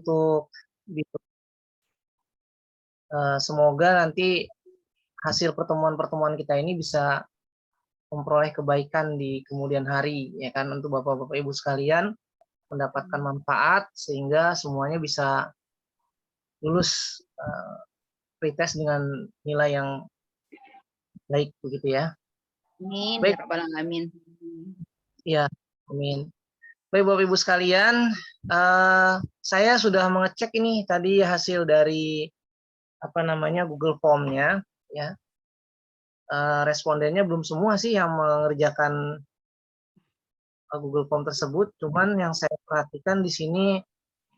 untuk semoga nanti hasil pertemuan-pertemuan kita ini bisa memperoleh kebaikan di kemudian hari, ya kan, untuk Bapak-Bapak Ibu sekalian mendapatkan manfaat sehingga semuanya bisa lulus pretest dengan nilai yang baik begitu ya. Amin. Baik. Ya Rabbal Alamin. Ya, amin. Baik Bapak Ibu sekalian, saya sudah mengecek ini tadi hasil dari Google Form-nya, ya. Respondennya belum semua sih yang mengerjakan Google Form tersebut, cuman yang saya perhatikan di sini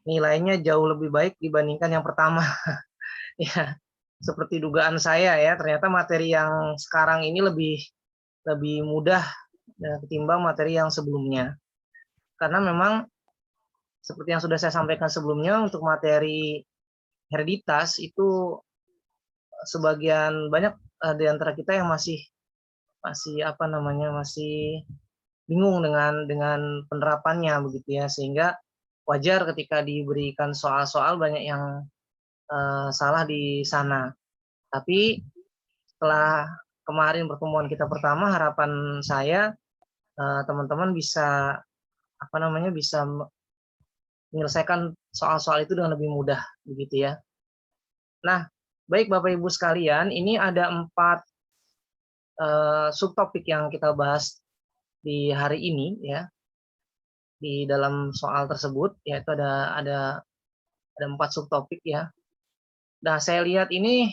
nilainya jauh lebih baik dibandingkan yang pertama. Ya, seperti dugaan saya ya, ternyata materi yang sekarang ini lebih mudah ketimbang materi yang sebelumnya. Karena memang seperti yang sudah saya sampaikan sebelumnya, untuk materi hereditas itu sebagian banyak di antara kita yang masih bingung dengan penerapannya begitu ya, sehingga wajar ketika diberikan soal-soal banyak yang salah di sana. Tapi setelah kemarin pertemuan kita pertama, harapan saya teman-teman bisa bisa menyelesaikan soal-soal itu dengan lebih mudah begitu ya. Nah, baik Bapak Ibu sekalian, ini ada 4 subtopik yang kita bahas di hari ini ya, di dalam soal tersebut, yaitu ada 4 subtopik ya. Nah, saya lihat ini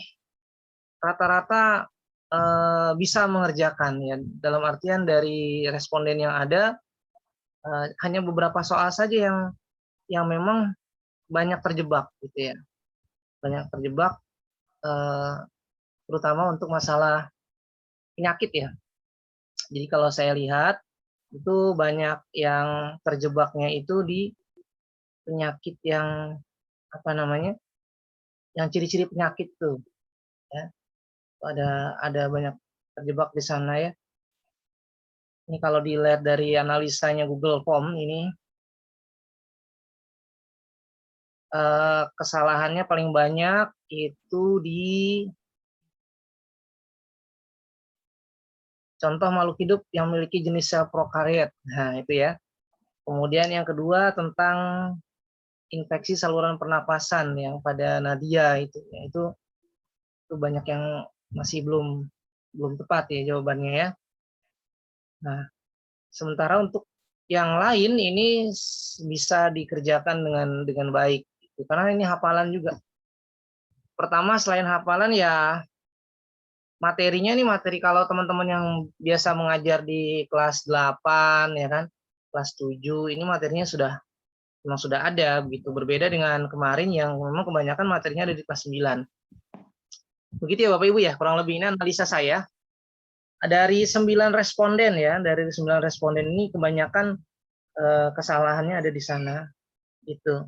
rata-rata bisa mengerjakan ya, dalam artian dari responden yang ada hanya beberapa soal saja yang memang banyak terjebak gitu ya, banyak terjebak terutama untuk masalah penyakit ya. Jadi kalau saya lihat itu banyak yang terjebaknya itu di penyakit yang yang ciri-ciri penyakit tuh ya. Ada banyak terjebak di sana ya. Ini kalau dilihat dari analisanya Google Form ini kesalahannya paling banyak itu di contoh makhluk hidup yang memiliki jenis sel prokariot. Nah, itu ya. Kemudian yang kedua tentang infeksi saluran pernapasan yang pada Nadia itu banyak yang masih belum tepat ya jawabannya ya. Nah, sementara untuk yang lain ini bisa dikerjakan dengan baik karena ini hafalan juga. Pertama selain hafalan ya materinya ini materi kalau teman-teman yang biasa mengajar di kelas 8 ya kan, kelas 7 ini materinya memang sudah ada begitu, berbeda dengan kemarin yang memang kebanyakan materinya ada di kelas 9. Begitu ya Bapak Ibu ya, kurang lebih ini analisa saya. Dari 9 responden ya, dari 9 responden ini kebanyakan kesalahannya ada di sana gitu.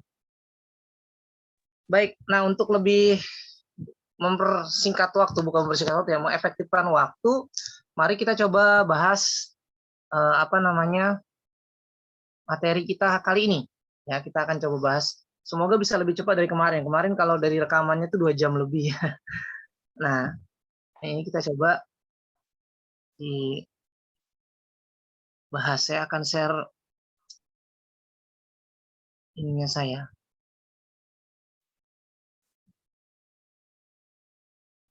Baik, nah untuk lebih mempersingkat waktu, bukan mempersingkat waktu ya, mengefektifkan waktu, mari kita coba bahas materi kita kali ini. Ya, kita akan coba bahas. Semoga bisa lebih cepat dari kemarin. Kemarin kalau dari rekamannya itu 2 jam lebih. Nah, ini kita coba dibahas. Saya akan share ininya saya.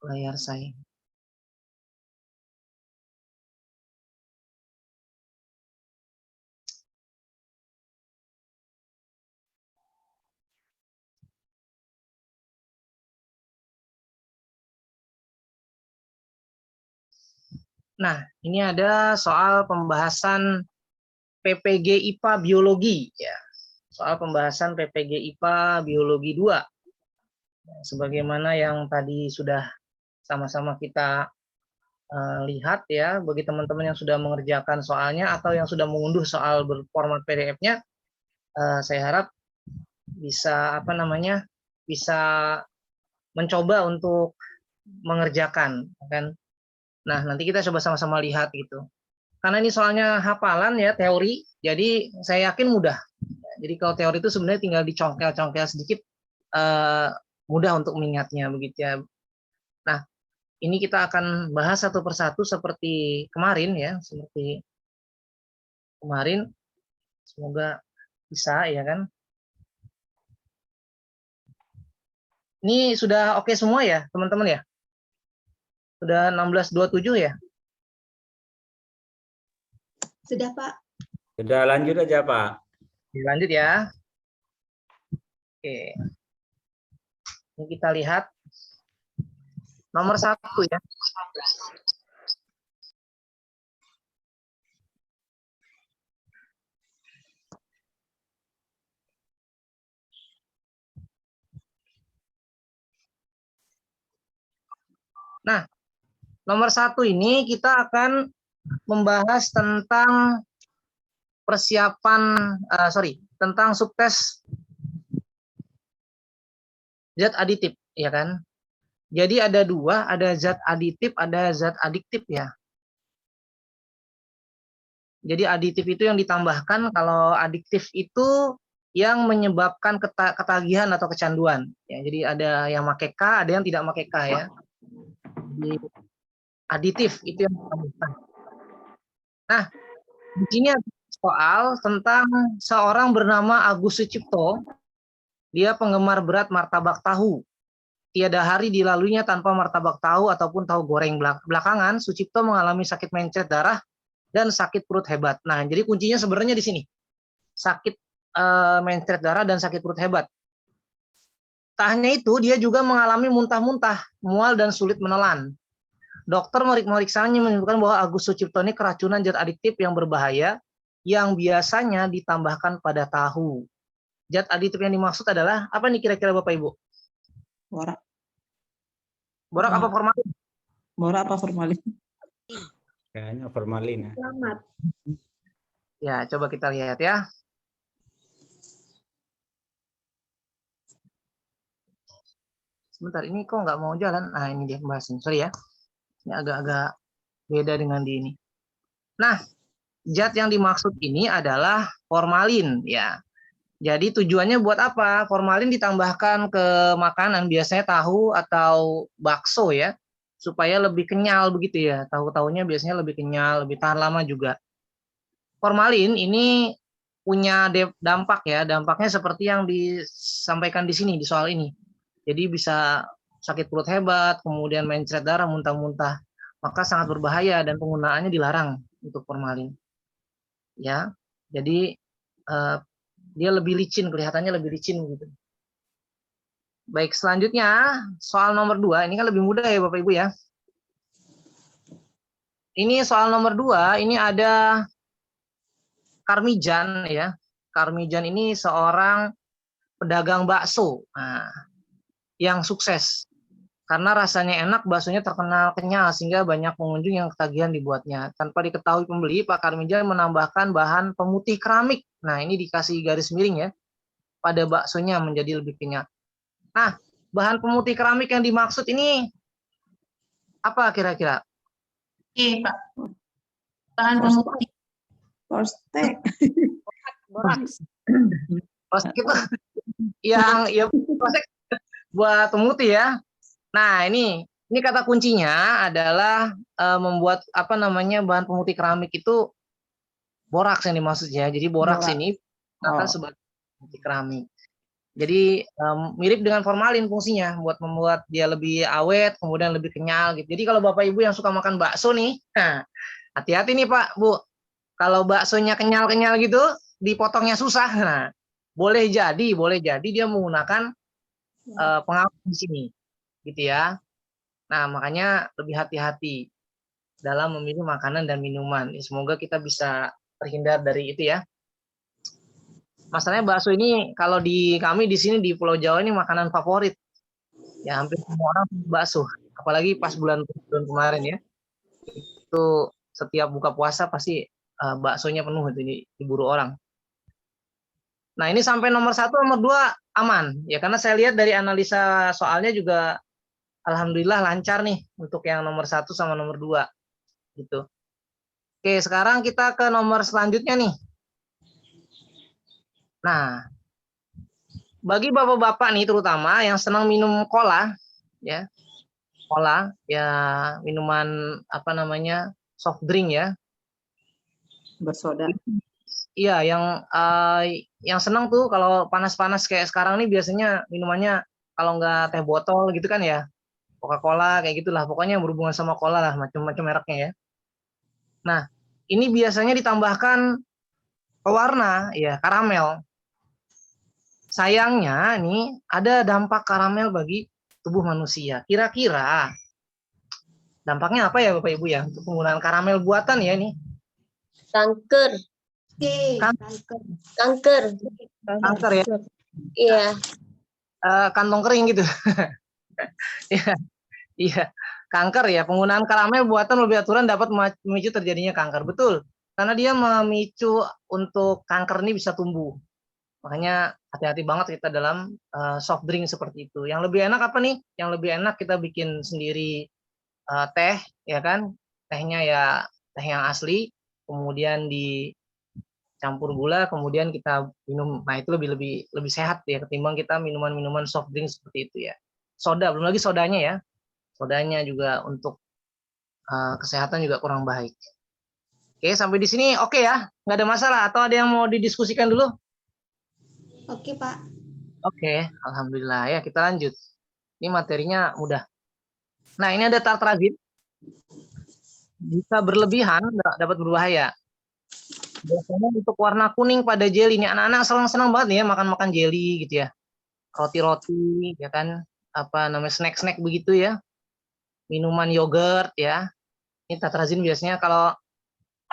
Layar saya. Nah, ini ada soal pembahasan PPG IPA Biologi ya. Soal pembahasan PPG IPA Biologi 2. Sebagaimana yang tadi sudah sama-sama kita lihat ya, bagi teman-teman yang sudah mengerjakan soalnya atau yang sudah mengunduh soal berformat PDF-nya, saya harap bisa bisa mencoba untuk mengerjakan kan. Nah, nanti kita coba sama-sama lihat gitu. Karena ini soalnya hafalan ya, teori, jadi saya yakin mudah. Jadi kalau teori itu sebenarnya tinggal dicongkel-congkel sedikit mudah untuk mengingatnya begitu ya. Nah, ini kita akan bahas satu persatu seperti kemarin ya, seperti kemarin. Semoga bisa ya kan. Ini sudah oke semua ya, teman-teman ya? Sudah 16.27 ya? Sudah, Pak. Sudah, lanjut aja, Pak. Lanjut ya. Oke. Ini kita lihat nomor 1 ya. Nah, nomor 1 ini kita akan membahas tentang persiapan, tentang subtes zat aditif, ya kan? Jadi ada dua, ada zat aditif, ada zat adiktif ya. Jadi aditif itu yang ditambahkan, kalau adiktif itu yang menyebabkan ketagihan atau kecanduan. Ya, jadi ada yang pakai K, ada yang tidak pakai K ya. Jadi aditif itu yang ditambahkan. Nah, di sini ada soal tentang seorang bernama Agus Sucipto. Dia penggemar berat martabak tahu. Tiada hari dilaluinya tanpa martabak tahu ataupun tahu goreng. Belakangan, Sucipto mengalami sakit mencret darah dan sakit perut hebat. Nah, jadi kuncinya sebenarnya di sini. Sakit mencret darah dan sakit perut hebat. Tak hanya itu, dia juga mengalami muntah-muntah, mual dan sulit menelan. Dokter meriksanya menyebutkan bahwa Agus Sucipto ini keracunan zat adiktif yang berbahaya yang biasanya ditambahkan pada tahu. Zat adiktif yang dimaksud adalah apa nih kira-kira Bapak Ibu? Borak. Borak apa formalin? Borak apa formalin? Kayaknya formalin ya. Selamat. Ya, coba kita lihat ya. Sebentar, ini kok nggak mau jalan? Nah, ini dia pembahasan. Sorry ya. Ini agak-agak beda dengan di ini. Nah, zat yang dimaksud ini adalah formalin ya. Jadi tujuannya buat apa? Formalin ditambahkan ke makanan, biasanya tahu atau bakso ya, supaya lebih kenyal begitu ya. Tahu-tahunya biasanya lebih kenyal, lebih tahan lama juga. Formalin ini punya dampak ya, dampaknya seperti yang disampaikan di sini, di soal ini. Jadi bisa sakit perut hebat, kemudian mencret darah, muntah-muntah. Maka sangat berbahaya dan penggunaannya dilarang untuk formalin. Ya, jadi dia lebih licin, kelihatannya lebih licin gitu. Baik, selanjutnya soal nomor 2, ini kan lebih mudah ya Bapak Ibu ya. Ini soal nomor 2, ini ada Karmijan ya. Karmijan ini seorang pedagang bakso yang sukses. Karena rasanya enak, baksonya terkenal kenyal sehingga banyak pengunjung yang ketagihan dibuatnya. Tanpa diketahui pembeli, Pak Karmijan menambahkan bahan pemutih keramik. Nah, ini dikasih garis miring ya. Pada baksonya menjadi lebih kenyal. Nah, bahan pemutih keramik yang dimaksud ini apa kira-kira? Oke, Pak. Bahan pemutih. Postek. Postek itu yang ya postek buat pemutih ya. Nah, ini kata kuncinya adalah membuat apa namanya bahan pemutih keramik itu boraks yang dimaksudnya. Jadi boraks ini akan sebagai pemutih keramik. Jadi mirip dengan formalin fungsinya buat membuat dia lebih awet, kemudian lebih kenyal gitu. Jadi kalau Bapak Ibu yang suka makan bakso nih, hati-hati nih Pak, Bu. Kalau baksonya kenyal-kenyal gitu, dipotongnya susah. Nah, boleh jadi dia menggunakan pengawet di sini, gitu ya. Nah, makanya lebih hati-hati dalam memilih makanan dan minuman. Semoga kita bisa terhindar dari itu ya. Masalahnya bakso ini kalau di kami di sini di Pulau Jawa ini makanan favorit. Ya hampir semua orang bakso, apalagi pas bulan kemarin ya. Itu setiap buka puasa pasti baksonya penuh itu diburu orang. Nah, ini sampai nomor 1, nomor 2 aman. Ya karena saya lihat dari analisa soalnya juga alhamdulillah lancar nih untuk yang nomor 1 sama nomor 2 gitu. Oke, sekarang kita ke nomor selanjutnya nih. Nah, bagi bapak-bapak nih terutama yang senang minum cola, ya, cola, ya minuman apa namanya soft drink ya. Bersoda. Iya, yang senang tuh kalau panas-panas kayak sekarang nih biasanya minumannya kalau nggak teh botol gitu kan ya, Coca-Cola kayak gitulah. Pokoknya yang berhubungan sama cola lah, macam-macam mereknya ya. Nah, ini biasanya ditambahkan pewarna, ya karamel. Sayangnya nih ada dampak karamel bagi tubuh manusia. Kira-kira dampaknya apa ya Bapak Ibu ya untuk penggunaan karamel buatan ya ini? Kanker, Kan- kanker. Kanker ya, Iya, kantong kering gitu. Iya, iya. Kanker ya, penggunaan karamel buatan lebih aturan dapat memicu terjadinya kanker. Betul. Karena dia memicu untuk kanker ini bisa tumbuh. Makanya hati-hati banget kita dalam soft drink seperti itu. Yang lebih enak apa nih? Yang lebih enak kita bikin sendiri teh, ya kan? Tehnya ya teh yang asli, kemudian dicampur gula, kemudian kita minum. Nah, itu lebih lebih lebih sehat ya ketimbang kita minuman-minuman soft drink seperti itu ya. Soda, belum lagi sodanya ya. Sodanya juga untuk kesehatan juga kurang baik. Oke, sampai di sini oke ya? Nggak ada masalah atau ada yang mau didiskusikan dulu? Oke, Pak. Oke, alhamdulillah ya kita lanjut. Ini materinya mudah. Nah, ini ada tartrazin. Jika berlebihan dapat berbahaya. Biasanya untuk warna kuning pada jelly ini anak-anak senang banget ya makan-makan jelly gitu ya. Roti-roti ya kan, apa namanya snack-snack begitu ya. Minuman yogurt ya. Ini tartrazin biasanya kalau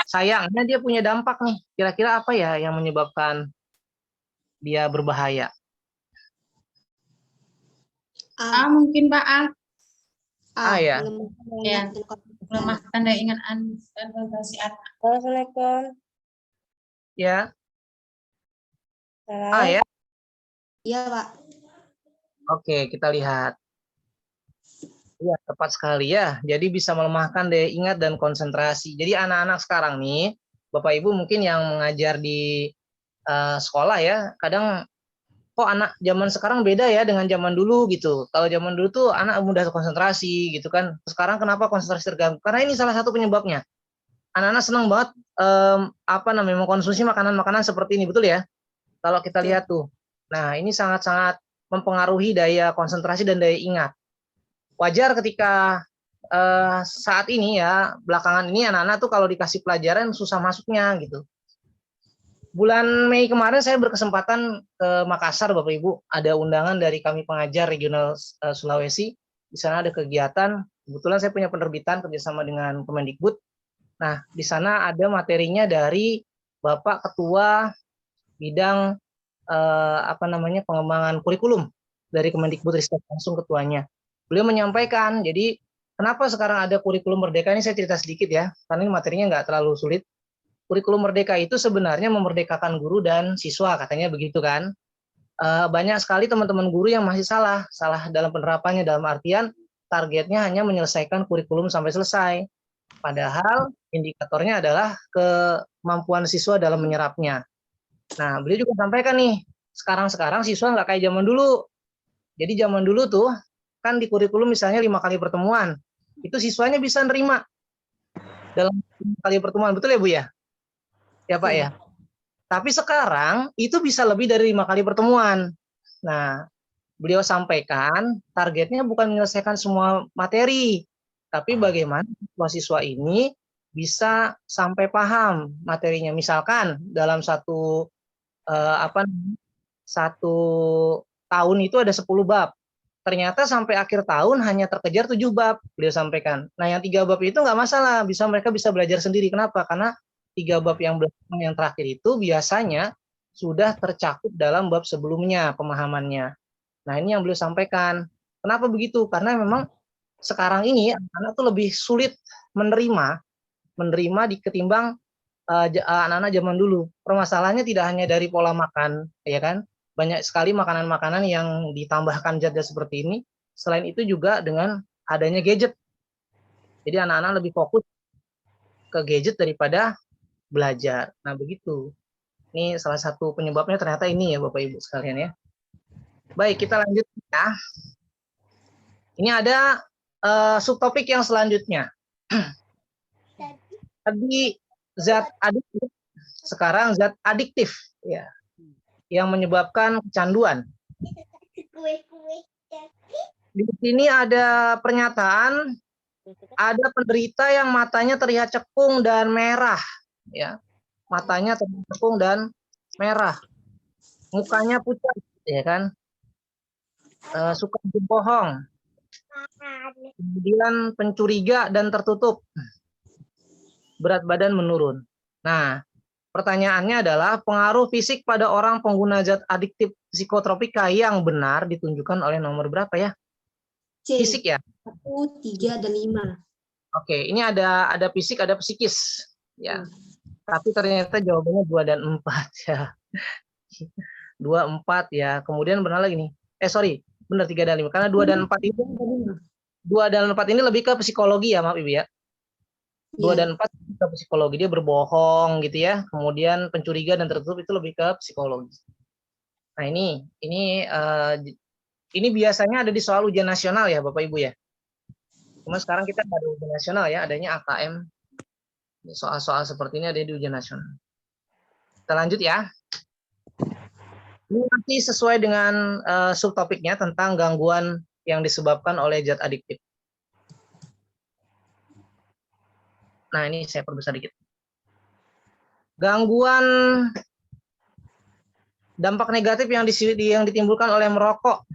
sayangnya dia punya dampak nih. Kira-kira apa ya yang menyebabkan dia berbahaya? Mungkin Pak Ya. Ya. Melemahkan daya ingat dan konsentrasi anak. Assalamualaikum. Ya. Salam. Ya. Iya, Pak. Oke, kita lihat. Iya, tepat sekali ya. Jadi bisa melemahkan daya ingat dan konsentrasi. Jadi anak-anak sekarang nih, Bapak Ibu mungkin yang mengajar di sekolah ya, kadang kok anak zaman sekarang beda ya dengan zaman dulu gitu. Kalau zaman dulu tuh anak mudah konsentrasi gitu kan. Sekarang kenapa konsentrasi terganggu? Karena ini salah satu penyebabnya. Anak-anak senang banget apa namanya mengkonsumsi makanan-makanan seperti ini, betul ya? Kalau kita lihat tuh. Nah, ini sangat-sangat mempengaruhi daya konsentrasi dan daya ingat. Wajar ketika saat ini ya, belakangan ini anak-anak tuh kalau dikasih pelajaran susah masuknya gitu. Bulan Mei kemarin saya berkesempatan ke Makassar, Bapak Ibu. Ada undangan dari kami pengajar regional Sulawesi. Di sana ada kegiatan. Kebetulan saya punya penerbitan kerjasama dengan Kemendikbud. Nah, di sana ada materinya dari Bapak Ketua Bidang apa namanya pengembangan kurikulum dari Kemendikbud Ristek, langsung ketuanya. Beliau menyampaikan, jadi kenapa sekarang ada kurikulum merdeka ini saya cerita sedikit ya, karena ini materinya nggak terlalu sulit. Kurikulum merdeka itu sebenarnya memerdekakan guru dan siswa, katanya begitu kan. Banyak sekali teman-teman guru yang masih salah dalam penerapannya, dalam artian targetnya hanya menyelesaikan kurikulum sampai selesai. Padahal indikatornya adalah kemampuan siswa dalam menyerapnya. Nah, beliau juga sampaikan nih, sekarang siswa nggak kayak zaman dulu. Jadi zaman dulu tuh, kan di kurikulum misalnya 5 kali pertemuan, itu siswanya bisa nerima dalam 5 kali pertemuan, betul ya Bu ya? Ya Pak ya. Tapi sekarang itu bisa lebih dari 5 kali pertemuan. Nah, beliau sampaikan targetnya bukan menyelesaikan semua materi, tapi bagaimana siswa ini bisa sampai paham materinya. Misalkan dalam satu tahun itu ada 10 bab. Ternyata sampai akhir tahun hanya terkejar 7 bab, beliau sampaikan. Nah, yang 3 bab itu nggak masalah, mereka bisa belajar sendiri. Kenapa? Karena 3 bab yang belakang yang terakhir itu biasanya sudah tercakup dalam bab sebelumnya pemahamannya. Nah, ini yang beliau sampaikan. Kenapa begitu? Karena memang sekarang ini anak-anak tuh lebih sulit menerima ketimbang anak-anak zaman dulu. Permasalahannya tidak hanya dari pola makan, ya kan? Banyak sekali makanan-makanan yang ditambahkan zat-zat seperti ini. Selain itu juga dengan adanya gadget. Jadi anak-anak lebih fokus ke gadget daripada belajar. Nah, begitu. Ini salah satu penyebabnya ternyata ini ya Bapak Ibu sekalian ya. Baik, kita lanjut ya. Ini ada subtopik yang selanjutnya. Tadi zat adiktif, sekarang zat adiktif ya, yang menyebabkan kecanduan. Di sini ada pernyataan, ada penderita yang matanya terlihat cekung dan merah, ya, matanya terlihat cekung dan merah, mukanya pucat, ya kan, suka berbohong, kemudian pencuriga dan tertutup, berat badan menurun. Nah, pertanyaannya adalah pengaruh fisik pada orang pengguna zat adiktif psikotropika yang benar ditunjukkan oleh nomor berapa ya? C. Fisik ya. 1, 3, dan 5. Oke, ini ada fisik, ada psikis. Ya. Tapi ternyata jawabannya 2 dan 4 ya. 2, 4 ya. Kemudian benar lagi nih. Benar 3 dan 5. Karena 2 dan 4 itu 2 dan 4 ini lebih ke psikologi ya, maaf Ibu ya. 2 dan 4 ke psikologi, dia berbohong gitu ya. Kemudian pencuriga dan tertutup itu lebih ke psikologi. Nah, ini biasanya ada di soal ujian nasional ya, Bapak Ibu ya. Cuma sekarang kita nggak ada ujian nasional ya, adanya AKM. Soal-soal seperti ini ada di ujian nasional. Kita lanjut ya. Ini nanti sesuai dengan subtopiknya tentang gangguan yang disebabkan oleh zat adiktif. Nah, ini saya perbesar dikit. Gangguan dampak negatif yang ditimbulkan oleh merokok.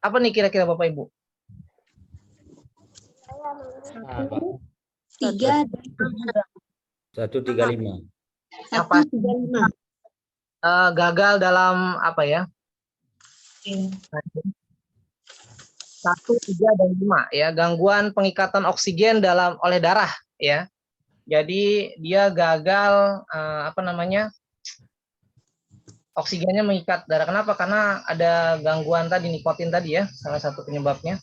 Apa nih kira-kira Bapak Ibu? 3, 135. 1, 3, 5. Gagal dalam apa ya? 1, 3, dan 5 ya, gangguan pengikatan oksigen oleh darah ya. Jadi dia gagal oksigennya mengikat darah. Kenapa? Karena ada gangguan tadi, nikotin tadi ya, salah satu penyebabnya.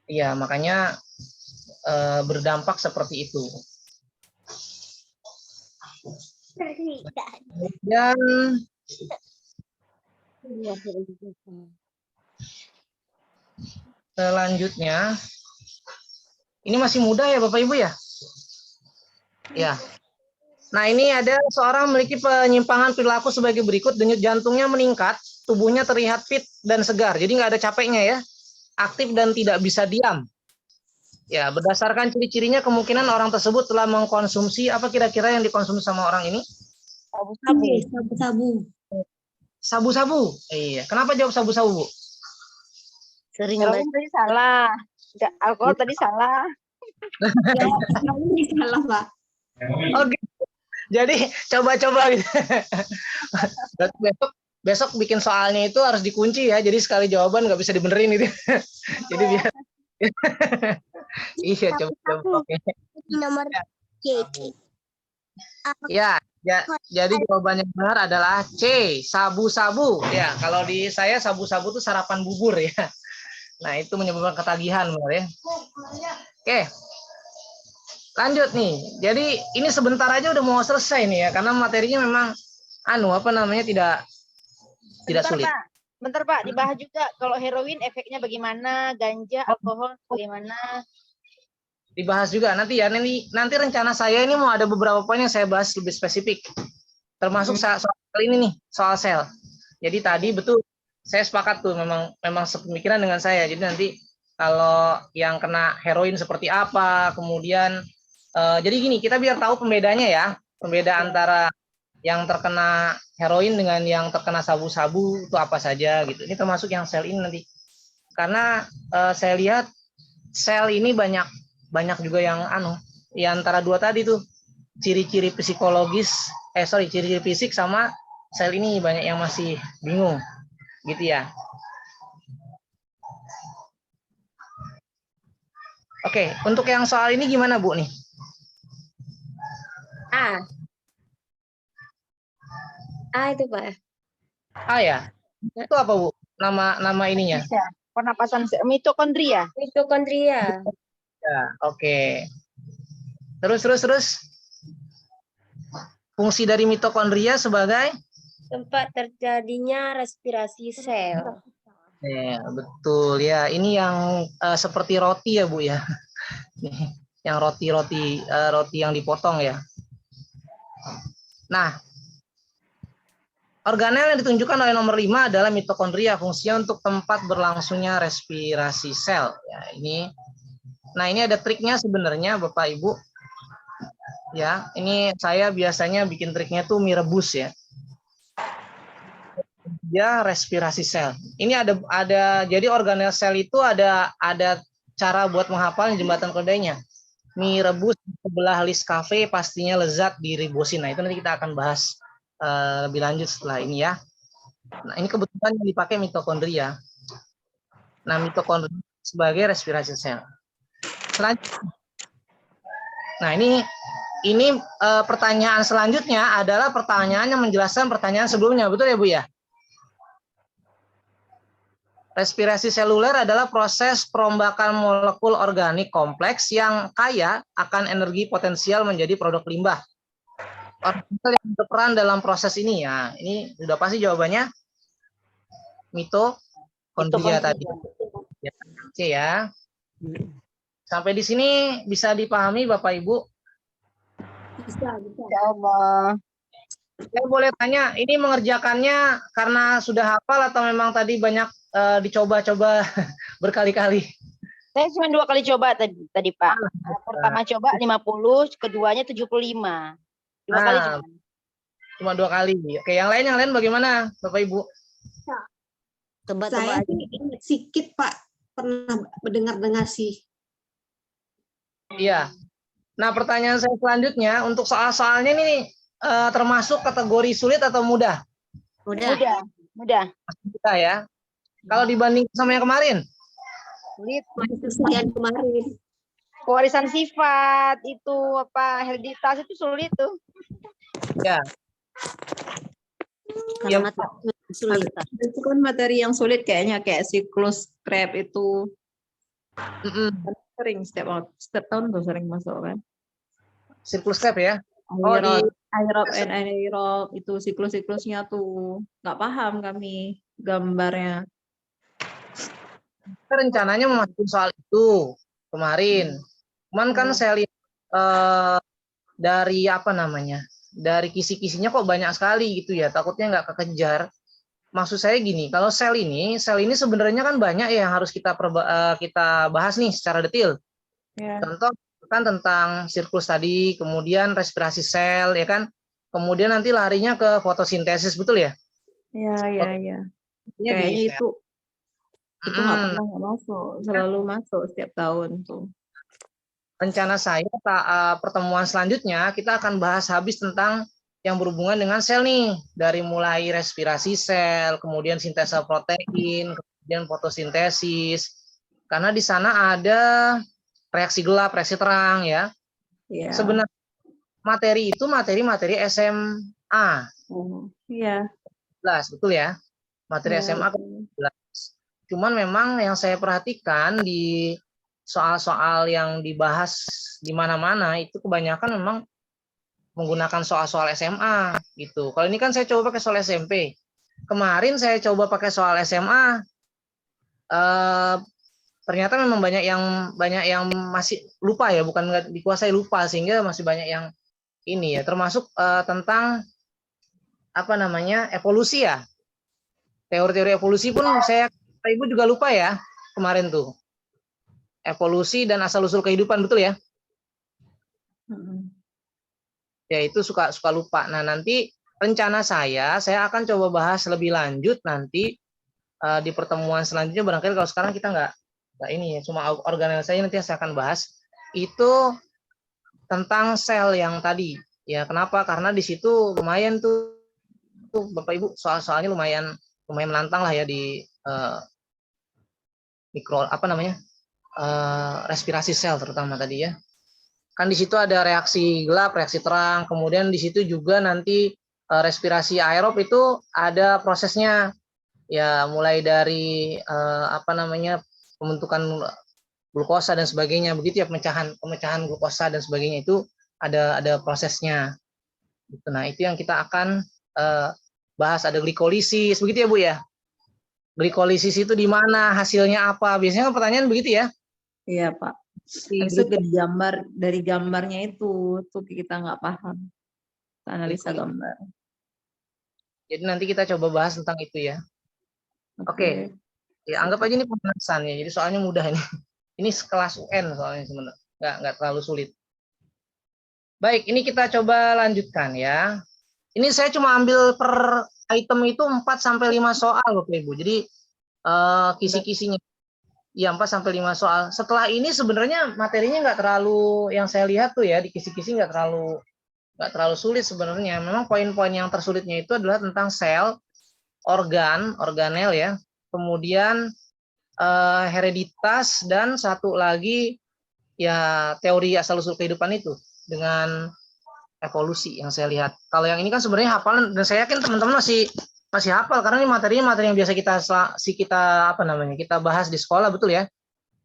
Iya, makanya berdampak seperti itu. Dan selanjutnya, ini masih muda ya Bapak Ibu ya? Ya. Nah, ini ada seorang memiliki penyimpangan perilaku sebagai berikut: denyut jantungnya meningkat, tubuhnya terlihat fit dan segar, jadi nggak ada capeknya ya, aktif dan tidak bisa diam. Ya, berdasarkan ciri-cirinya kemungkinan orang tersebut telah mengkonsumsi apa kira-kira yang dikonsumsi sama orang ini? Sabu-sabu. Sabu-sabu. Iya. Kenapa jawab sabu-sabu, Bu? Sering Heroin tadi salah. Alkohol tadi salah. Ya, salah, Pak. Oke. Jadi coba-coba gitu. Besok bikin soalnya itu harus dikunci ya. Jadi sekali jawaban nggak bisa dibenerin itu. Jadi biar iya, coba. Oke. Nomor C. Ya, jadi jawabannya benar adalah C, sabu-sabu. Ya, kalau di saya sabu-sabu itu sarapan bubur ya. Nah, itu menyebabkan ketagihan benar ya. Oke. Lanjut nih. Jadi ini sebentar aja udah mau selesai nih ya, karena materinya memang tidak sulit. Pak. Bentar Pak, dibahas juga kalau heroin efeknya bagaimana, ganja, alkohol bagaimana. Dibahas juga nanti ya. Nanti rencana saya ini mau ada beberapa poin yang saya bahas lebih spesifik. Termasuk soal ini nih, soal sel. Jadi tadi betul saya sepakat tuh, memang sepemikiran dengan saya. Jadi nanti kalau yang kena heroin seperti apa, kemudian jadi gini, kita biar tahu pembedanya ya. Pembeda antara yang terkena heroin dengan yang terkena sabu-sabu itu apa saja gitu. Ini termasuk yang sel ini nanti. Karena saya lihat sel ini banyak juga yang ya antara dua tadi tuh, ciri-ciri psikologis, ciri-ciri fisik sama sel ini banyak yang masih bingung gitu ya. Oke, untuk yang soal ini gimana Bu nih? A itu Pak. Ya. Itu apa Bu? Nama ininya? Pernapasan mitokondria. Mitokondria. Ya, oke. Terus. Fungsi dari mitokondria sebagai Tempat terjadinya respirasi sel. Ya, betul ya. Ini yang seperti roti ya Bu ya. Nih, yang roti yang dipotong ya. Nah, organel yang ditunjukkan oleh nomor 5 adalah mitokondria, fungsinya untuk tempat berlangsungnya respirasi sel. Ya, nah ini ada triknya sebenarnya Bapak Ibu. Ya, ini saya biasanya bikin triknya tuh mie rebus ya. Ya, respirasi sel. Ini ada jadi organel sel itu ada cara buat menghafal jembatan kodenya. Mie rebus sebelah list cafe pastinya lezat di ribosin. Nah, itu nanti kita akan bahas lebih lanjut setelah ini ya. Nah, ini kebetulan yang dipakai mitokondria. Nah, mitokondria sebagai respirasi sel. Selanjutnya. Nah, ini pertanyaan selanjutnya adalah pertanyaan yang menjelaskan pertanyaan sebelumnya, betul ya Bu ya? Respirasi seluler adalah proses perombakan molekul organik kompleks yang kaya akan energi potensial menjadi produk limbah. Organel yang berperan dalam proses ini ya, ini sudah pasti jawabannya mitokondria tadi. Ya, oke ya. Sampai di sini bisa dipahami Bapak Ibu? Bisa. Coba. Saya boleh tanya, ini mengerjakannya karena sudah hafal atau memang tadi banyak dicoba-coba berkali-kali? Saya cuma 2 kali coba tadi Pak. Pertama coba 50, keduanya 75. 2 kali Nah, coba. cuma 2 kali. Oke, yang lain bagaimana Bapak Ibu? Tebak-tebak Saya aja. sih ingat sedikit Pak, pernah mendengar-dengar sih. Iya. Nah, pertanyaan saya selanjutnya untuk soal-soalnya ini termasuk kategori sulit atau mudah? Mudah. Kita ya. Kalau dibanding sama yang kemarin? Sulit. Sekian kemarin. Pewarisan sifat itu hereditas itu sulit tuh. Ya. Karena Ya. mata sulit. Itu kan materi yang sulit kayaknya kayak siklus Krebs itu sering setiap tahun tuh sering masuk kan. Siklus step ya. Oh, Aerob and anaerob itu siklus-siklusnya tuh nggak paham kami gambarnya. kita rencananya memasuki soal itu kemarin. Cuman kan saya lihat dari apa namanya? Dari kisi-kisinya kok banyak sekali gitu ya. Takutnya nggak kekejar. Maksud saya gini, kalau sel ini sebenarnya kan banyak ya yang harus kita bahas nih secara detail. Ya. Contoh kan tentang siklus tadi, kemudian respirasi sel ya kan. Kemudian nanti larinya ke fotosintesis, betul ya? Ya. Kayaknya itu nggak pernah nggak masuk, selalu masuk setiap tahun tuh. Rencana saya pertemuan selanjutnya kita akan bahas habis tentang yang berhubungan dengan sel nih, dari mulai respirasi sel, kemudian sintesa protein, kemudian fotosintesis. Karena di sana ada reaksi gelap, reaksi terang ya. Iya. Sebenarnya materi itu materi SMA. Iya. Betul ya. Materi SMA cuman memang yang saya perhatikan di soal-soal yang dibahas di mana-mana itu kebanyakan memang menggunakan soal-soal SMA gitu. Kalau ini kan saya coba pakai soal SMP. Kemarin saya coba pakai soal SMA, ternyata memang banyak yang masih lupa ya, bukan nggak dikuasai, lupa, sehingga masih banyak yang ini ya, termasuk tentang apa namanya evolusi ya. Teori-teori evolusi pun Ibu juga lupa ya kemarin tuh. Evolusi dan asal-usul kehidupan, betul ya? Ya itu suka lupa. Nah, nanti rencana saya akan coba bahas lebih lanjut nanti di pertemuan selanjutnya. Barangkali kalau sekarang kita nggak ini ya, cuma organel saya nanti saya akan bahas itu tentang sel yang tadi. Ya, kenapa? Karena di situ lumayan tuh Bapak Ibu, soal-soalnya lumayan menantang lah ya di respirasi sel terutama tadi ya. Kan di situ ada reaksi gelap, reaksi terang, kemudian di situ juga nanti respirasi aerob itu ada prosesnya ya, mulai dari pembentukan glukosa dan sebagainya, begitu ya, pemecahan glukosa dan sebagainya itu ada prosesnya. Nah, itu yang kita akan bahas ada glikolisis, begitu ya Bu ya? Glikolisis itu di mana, hasilnya apa? Biasanya kan pertanyaan begitu ya? Iya Pak. Di Habis itu dari gambarnya itu tuh kita nggak paham. Kita analisa gambar. Jadi nanti kita coba bahas tentang itu ya. Oke. Ya, anggap aja ini pemanasan ya. Jadi soalnya mudah ini. Ini sekelas UN soalnya sebenarnya. Nggak terlalu sulit. Baik, ini kita coba lanjutkan ya. Ini saya cuma ambil per item itu 4 sampai 5 soal Bapak Ibu. Jadi kisi-kisinya ya 4 sampai 5 soal. Setelah ini sebenarnya materinya nggak terlalu, yang saya lihat tuh ya di kisi-kisi nggak terlalu sulit sebenarnya. Memang poin-poin yang tersulitnya itu adalah tentang sel, organel ya. Kemudian hereditas, dan satu lagi ya teori asal-usul kehidupan itu dengan evolusi yang saya lihat. Kalau yang ini kan sebenarnya hafalan, dan saya yakin teman-teman masih hafal karena ini materi yang biasa kita apa namanya, kita bahas di sekolah, betul ya?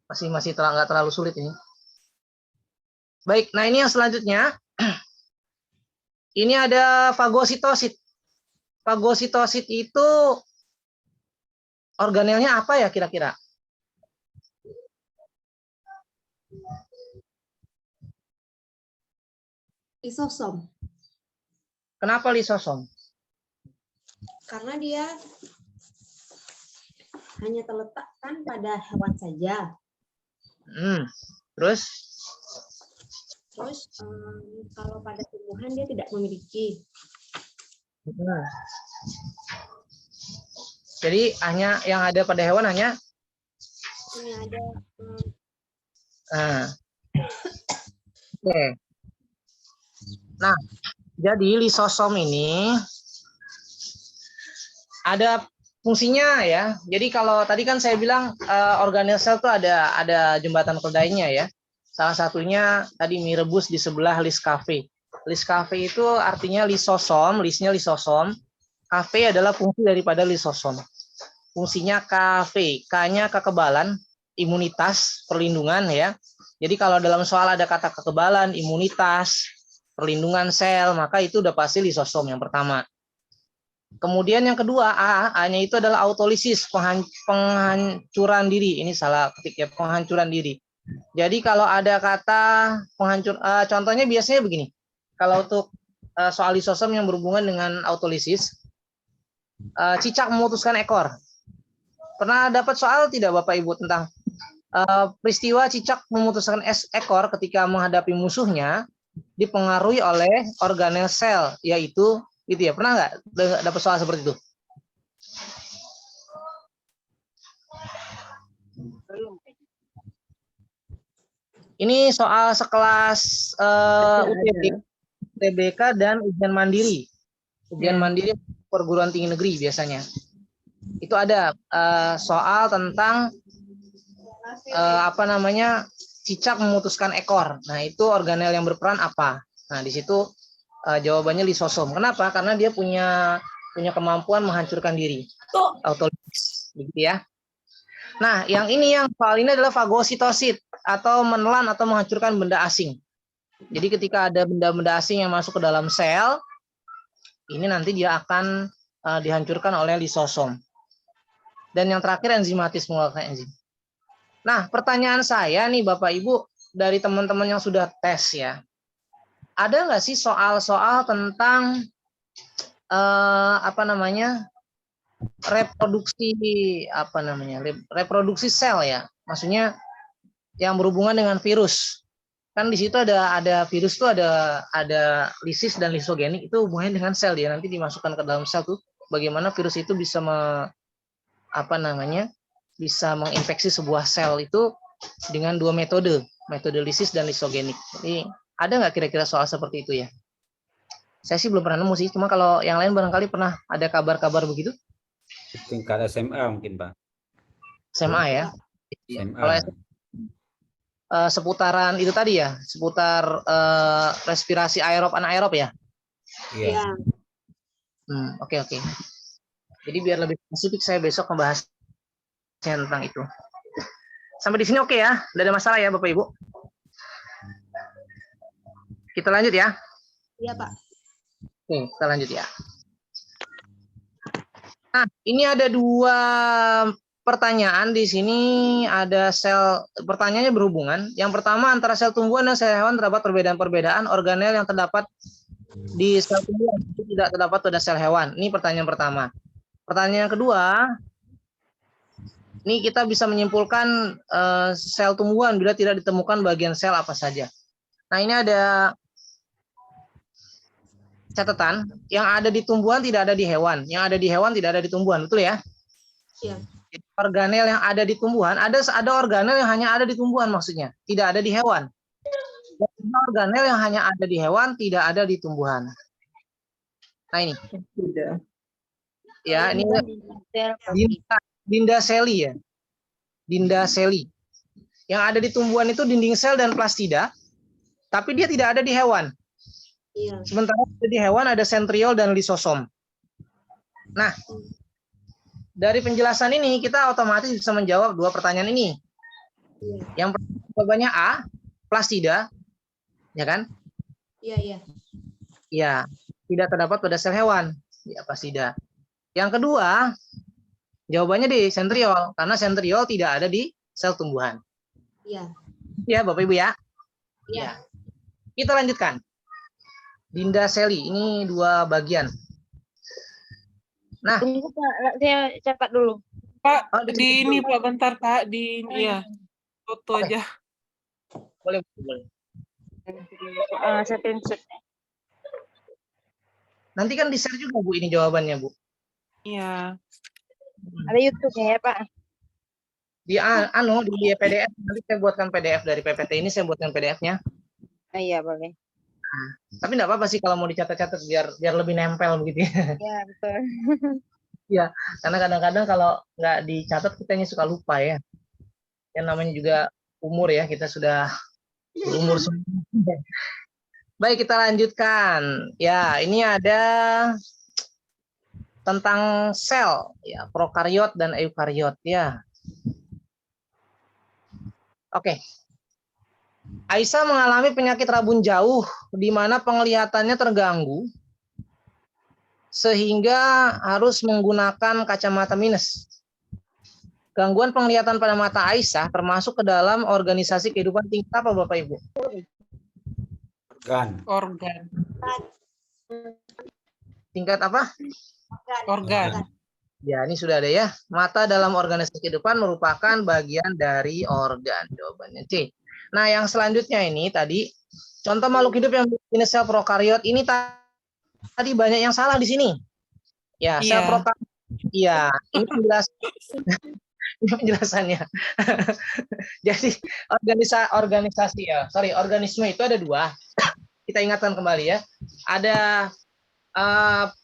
Masih nggak terlalu sulit ini. Baik, nah ini yang selanjutnya. Ini ada fagositosit. Fagositosit itu organelnya apa ya kira-kira? Lisosom. Kenapa lisosom? Karena dia hanya terletakkan pada hewan saja. Terus? Terus kalau pada tumbuhan dia tidak memiliki. Jadi hanya yang ada pada hewan hanya ada. Oke. Nah, jadi lisosom ini ada fungsinya ya. Jadi kalau tadi kan saya bilang organel sel itu ada jembatan keledainya ya. Salah satunya tadi mie rebus di sebelah lis kafe. Lis kafe itu artinya lisosom, lisnya lisosom. Kafe adalah fungsi daripada lisosom. Fungsinya KV, K-nya kekebalan, imunitas, perlindungan ya. Jadi kalau dalam soal ada kata kekebalan, imunitas, perlindungan sel, maka itu udah pasti lisosom yang pertama. Kemudian yang kedua, A-nya itu adalah autolisis, penghancuran diri. Ini salah ketik ya, penghancuran diri. Jadi kalau ada kata contohnya biasanya begini. Kalau untuk soal lisosom yang berhubungan dengan autolisis, cicak memutuskan ekor. Pernah dapat soal tidak Bapak Ibu tentang peristiwa cicak memutuskan ekor ketika menghadapi musuhnya dipengaruhi oleh organel sel, yaitu itu ya. Pernah nggak dapat soal seperti itu? Ini soal sekelas UTBK dan ujian mandiri. Ujian mandiri perguruan tinggi negeri biasanya. Itu ada soal tentang cicak memutuskan ekor. Nah, itu organel yang berperan apa? Nah, di situ jawabannya lisosom. Kenapa? Karena dia punya kemampuan menghancurkan diri. Autolisis, begitu ya. Nah, yang soal ini adalah fagositosit atau menelan atau menghancurkan benda asing. Jadi ketika ada benda-benda asing yang masuk ke dalam sel, ini nanti dia akan dihancurkan oleh lisosom. Dan yang terakhir enzimatis, mengeluarkan enzim. Nah, pertanyaan saya nih Bapak Ibu dari teman-teman yang sudah tes ya, ada nggak sih soal-soal tentang reproduksi sel ya, maksudnya yang berhubungan dengan virus. Kan di situ ada virus tuh ada lisis dan lisogenik, itu hubungannya dengan sel dia nanti dimasukkan ke dalam sel tuh bagaimana virus itu bisa bisa menginfeksi sebuah sel itu dengan dua metode lisis dan lisogenik. Jadi ada nggak kira-kira soal seperti itu ya? Saya sih belum pernah nemu sih, cuma kalau yang lain barangkali pernah ada kabar-kabar begitu. Tingkat SMA mungkin Pak. SMA ya. SMA. Kalau seputaran itu tadi ya, seputar respirasi aerob anaerob ya. Iya. Oke. Jadi biar lebih spesifik saya besok membahas tentang itu. Sampai di sini oke ya? Tidak ada masalah ya Bapak Ibu? Kita lanjut ya? Iya Pak. Oke, kita lanjut ya. Nah, ini ada dua pertanyaan di sini, ada sel, pertanyaannya berhubungan. Yang pertama, antara sel tumbuhan dan sel hewan terdapat perbedaan-perbedaan organel yang terdapat di sel tumbuhan itu tidak terdapat pada sel hewan. Ini pertanyaan pertama. Pertanyaan yang kedua, ini kita bisa menyimpulkan sel tumbuhan bila tidak ditemukan bagian sel apa saja. Nah, ini ada catatan, yang ada di tumbuhan tidak ada di hewan, yang ada di hewan tidak ada di tumbuhan, betul ya? Iya. Organel yang ada di tumbuhan, ada organel yang hanya ada di tumbuhan maksudnya, tidak ada di hewan. Dan organel yang hanya ada di hewan tidak ada di tumbuhan. Nah ini, Sudah. ya ini Sel Dinda Seli ya, Dinda Seli. Yang ada di tumbuhan itu dinding sel dan plastida, tapi dia tidak ada di hewan. Iya. Sementara di hewan ada sentriol dan lisosom. Nah, dari penjelasan ini kita otomatis bisa menjawab dua pertanyaan ini. Iya. Yang pertama jawabannya A, plastida, ya kan? Iya, iya. Ya, tidak terdapat pada sel hewan, ya plastida. Yang kedua, jawabannya di sentriol, karena sentriol tidak ada di sel tumbuhan. Iya. Ya, Bapak Ibu ya. Iya. Kita lanjutkan. Dinda Seli, ini dua bagian. Nah, Tunggu Pak, saya catat dulu. Pak, Oh, di ini Pak, bentar Pak, di ya foto Oke. aja. boleh, boleh. Saya screenshot. Nanti kan di-share juga Bu ini jawabannya Bu. Iya. Ada YouTube-nya ya Pak. Di di PDF, nanti saya buatkan PDF dari PPT ini, saya buatkan PDF-nya. Iya boleh. Tapi enggak apa-apa sih kalau mau dicatat-catat biar lebih nempel begitu ya. Ya betul. Karena kadang-kadang kalau nggak dicatat kita ini suka lupa ya. Yang namanya juga umur ya, kita sudah berumur semua. Baik, kita lanjutkan. Ya, ini ada tentang sel ya, prokariot dan eukariot ya. Oke. Aisyah mengalami penyakit rabun jauh di mana penglihatannya terganggu sehingga harus menggunakan kacamata minus. Gangguan penglihatan pada mata Aisyah termasuk ke dalam organisasi kehidupan tingkat apa Bapak Ibu? Organ. Tingkat apa? Organ. Ya, ini sudah ada ya. Mata dalam organisasi kehidupan merupakan bagian dari organ. Jawabannya C. Nah, yang selanjutnya ini tadi contoh makhluk hidup yang memiliki sel prokariot ini tadi banyak yang salah di sini. Ya, sel Iya. prokariot. Iya, ini penjelasannya. Jadi organisme itu ada dua. Kita ingatkan kembali ya. Ada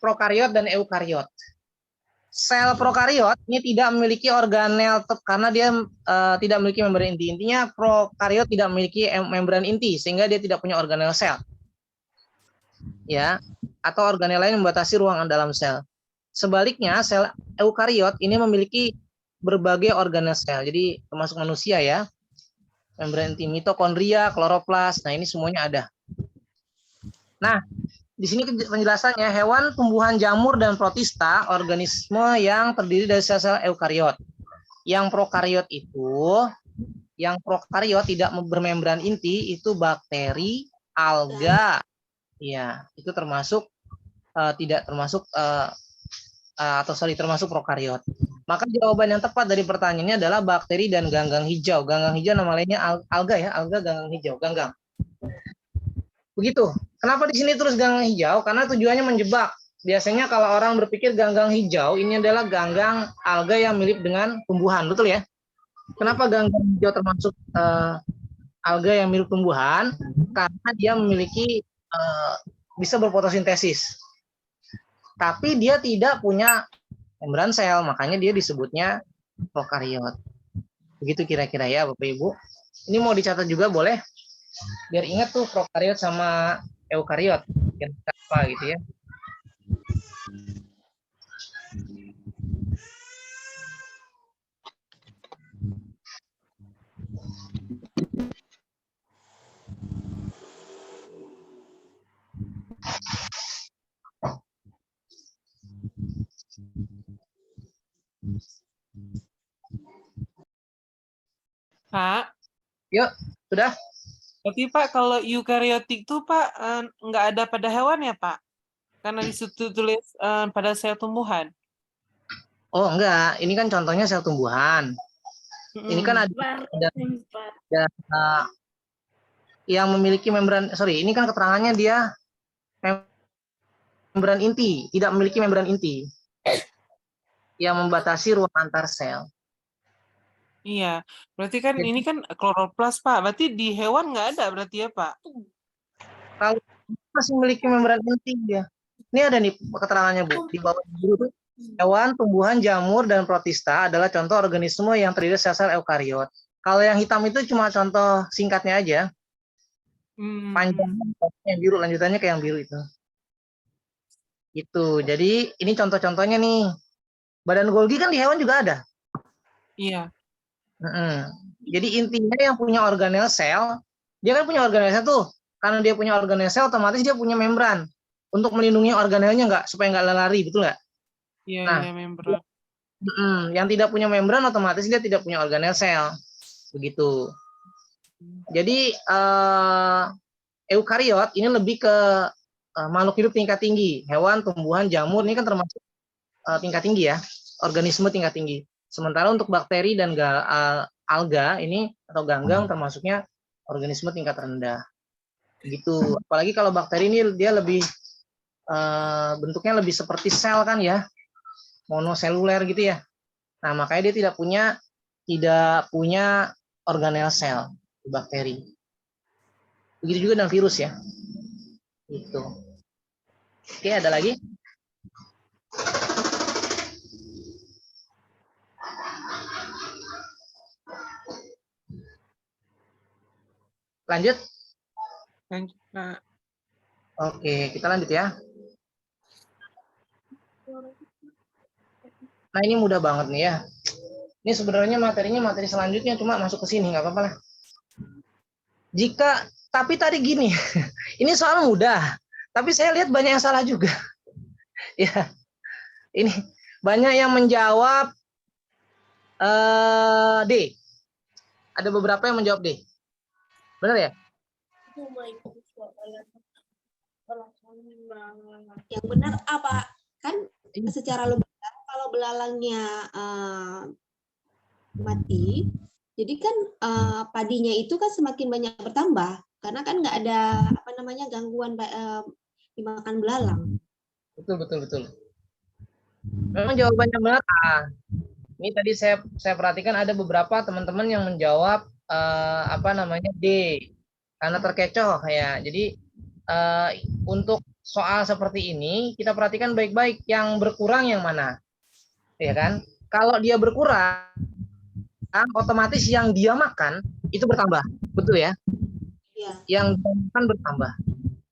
prokariot dan eukariot. Sel prokariot ini tidak memiliki organel karena dia tidak memiliki membran inti. Intinya prokariot tidak memiliki membran inti sehingga dia tidak punya organel sel. Ya, atau organel lain membatasi ruangan dalam sel. Sebaliknya, sel eukariot ini memiliki berbagai organel sel. Jadi termasuk manusia ya. Membran inti mitokondria, kloroplas. Nah, ini semuanya ada. Nah, di sini penjelasannya, hewan, tumbuhan, jamur, dan protista, organisme yang terdiri dari sel-sel eukariot. Yang prokariot tidak bermembran inti, itu bakteri, alga, ya, itu termasuk termasuk prokariot. Maka jawaban yang tepat dari pertanyaannya adalah bakteri dan ganggang hijau. Ganggang hijau nama lainnya alga ya, alga ganggang hijau, ganggang. Begitu. Kenapa di sini terus ganggang hijau? Karena tujuannya menjebak. Biasanya kalau orang berpikir ganggang hijau ini adalah ganggang alga yang mirip dengan tumbuhan, betul ya? Kenapa ganggang hijau termasuk alga yang mirip tumbuhan? Karena dia memiliki bisa berfotosintesis. Tapi dia tidak punya membran sel, makanya dia disebutnya prokariot. Begitu kira-kira ya Bapak Ibu. Ini mau dicatat juga boleh? Biar ingat tuh prokariot sama eukariot. Apa gitu ya. Pak, Yuk, sudah? berarti Pak kalau eukariotik tuh Pak nggak ada pada hewan ya Pak? Karena di situ tulis pada sel tumbuhan. Oh, enggak. Ini kan contohnya sel tumbuhan. Ini kan ada yang memiliki membran, sorry, ini kan keterangannya dia membran inti, tidak memiliki membran inti yang membatasi ruang antar sel. Iya, berarti kan ini kan kloroplas Pak. Berarti di hewan nggak ada berarti ya Pak? Kalau masih memiliki membran inti dia. Ini ada nih keterangannya Bu. Di bawah itu hewan, tumbuhan, jamur, dan protista adalah contoh organisme yang terdiri dari sel-sel eukariot. Kalau yang hitam itu cuma contoh singkatnya aja. Panjangnya yang biru, lanjutannya kayak yang biru itu. Gitu. Jadi ini contoh-contohnya nih. Badan Golgi kan di hewan juga ada. Iya. Jadi intinya yang punya organel sel, dia kan punya organel sel tuh. Karena dia punya organel sel, otomatis dia punya membran untuk melindungi organelnya nggak supaya nggak lari, betul nggak? Iya, Nah, iya membran. yang tidak punya membran otomatis dia tidak punya organel sel, begitu. Jadi eukariot ini lebih ke makhluk hidup tingkat tinggi, hewan, tumbuhan, jamur ini kan termasuk tingkat tinggi ya, organisme tingkat tinggi. Sementara untuk bakteri dan alga ini atau ganggang termasuknya organisme tingkat rendah. Gitu. Apalagi kalau bakteri ini dia lebih bentuknya lebih seperti sel kan ya, monoseluler gitu ya. Nah makanya dia tidak punya organel sel di bakteri. Begitu juga dengan virus ya. Gitu. Oke, ada lagi? Lanjut. Lanjut, Pak. Oke, kita lanjut ya. Nah ini mudah banget nih ya. Ini sebenarnya materinya materi selanjutnya, cuma masuk ke sini nggak apa-apa lah. Tapi tadi gini, ini soal mudah, tapi saya lihat banyak yang salah juga. Ya, ini banyak yang menjawab D. Ada beberapa yang menjawab D. Benar ya? Yang benar apa? Kan secara logika kalau belalangnya mati, jadi kan padinya itu kan semakin banyak bertambah karena kan nggak ada gangguan dimakan belalang. Betul. Memang jawabannya benar. Ini tadi saya perhatikan ada beberapa teman-teman yang menjawab D karena terkecoh ya. Jadi untuk soal seperti ini kita perhatikan baik-baik yang berkurang yang mana, ya kan? Kalau dia berkurang, otomatis yang dia makan itu bertambah, betul ya? Ya. Yang dia makan bertambah.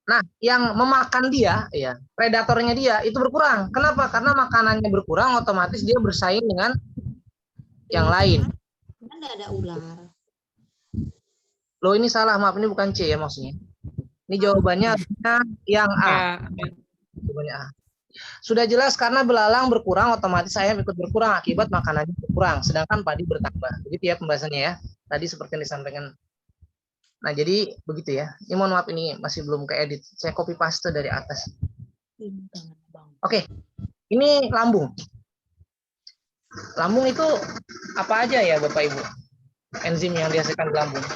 Nah, yang memakan dia, ya predatornya dia itu berkurang. Kenapa? Karena makanannya berkurang, otomatis dia bersaing dengan yang lain. Kan ada ular. Loh ini salah, maaf ini bukan C ya maksudnya. Ini jawabannya yang A. Jawabannya A. Sudah jelas karena belalang berkurang, otomatis ayam ikut berkurang akibat makanannya berkurang, sedangkan padi bertambah. Begitu ya pembahasannya ya. Tadi seperti yang disampaikan. Nah jadi begitu ya. Ini mohon maaf ini masih belum keedit. Saya copy paste dari atas. Oke, ini lambung. Lambung itu apa aja ya Bapak Ibu? Enzim yang dihasilkan di lambung.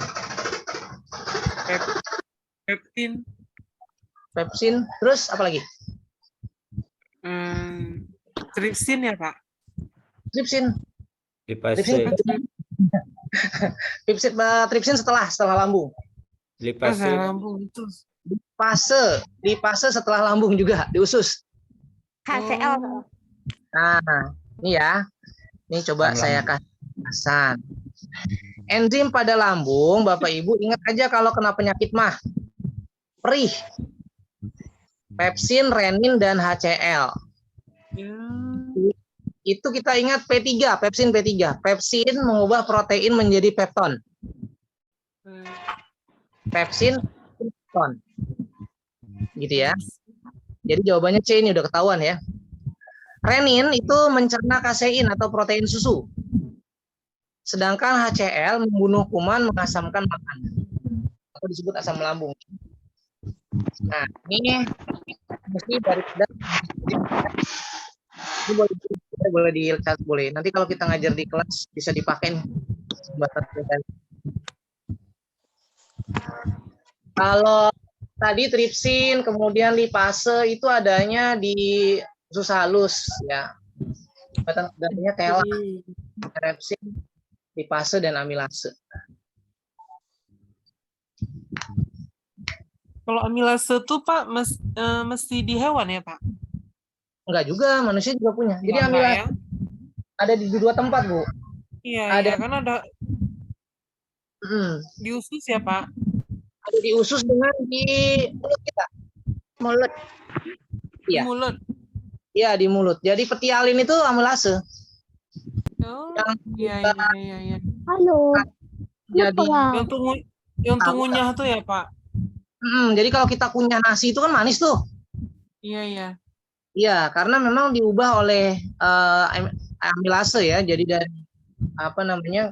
Pepsin, terus apa lagi? Tripsin ya Pak? Tripsin. Lipase. Tripsin setelah lambung. Lipase. Lambung itu. Lipase setelah lambung juga di usus. HCl. Nah, ini ya. Ini coba saya kasih penjelasan. Enzim pada lambung, Bapak Ibu ingat aja kalau kena penyakit mah. Perih. Pepsin, renin, dan HCl. Itu kita ingat P3, pepsin P3. Pepsin mengubah protein menjadi pepton. Pepsin, pepton. Gitu ya. Jadi jawabannya C ini udah ketahuan ya. Renin itu mencerna kasein atau protein susu. Sedangkan HCl membunuh kuman, mengasamkan makanan. Atau disebut asam lambung. Nah, ini mesti daripada ini boleh dilihat, boleh. Nanti kalau kita ngajar di kelas bisa dipakai nih. Kalau tadi tripsin, kemudian lipase itu adanya di usus halus ya. Adanya tela, tripsin, lipase dan amilase. Kalau amilase tuh Pak mesti di hewan ya Pak? Enggak juga, manusia juga punya. Jadi Enggak amilase ya? ada di 2 tempat, Bu. Iya, Ada- iya kan ada di usus ya Pak? Ada di usus dengan di mulut kita. Mulut. Di Iya. mulut. Iya, di mulut. Jadi petialin itu amilase. Oh, Yang iya, iya, iya. Halo. jadi Yang tungunya tuh ya Pak? jadi kalau kita kunyah nasi itu kan manis tuh. Iya, iya. Iya, karena memang diubah oleh amilase ya. Jadi dari apa namanya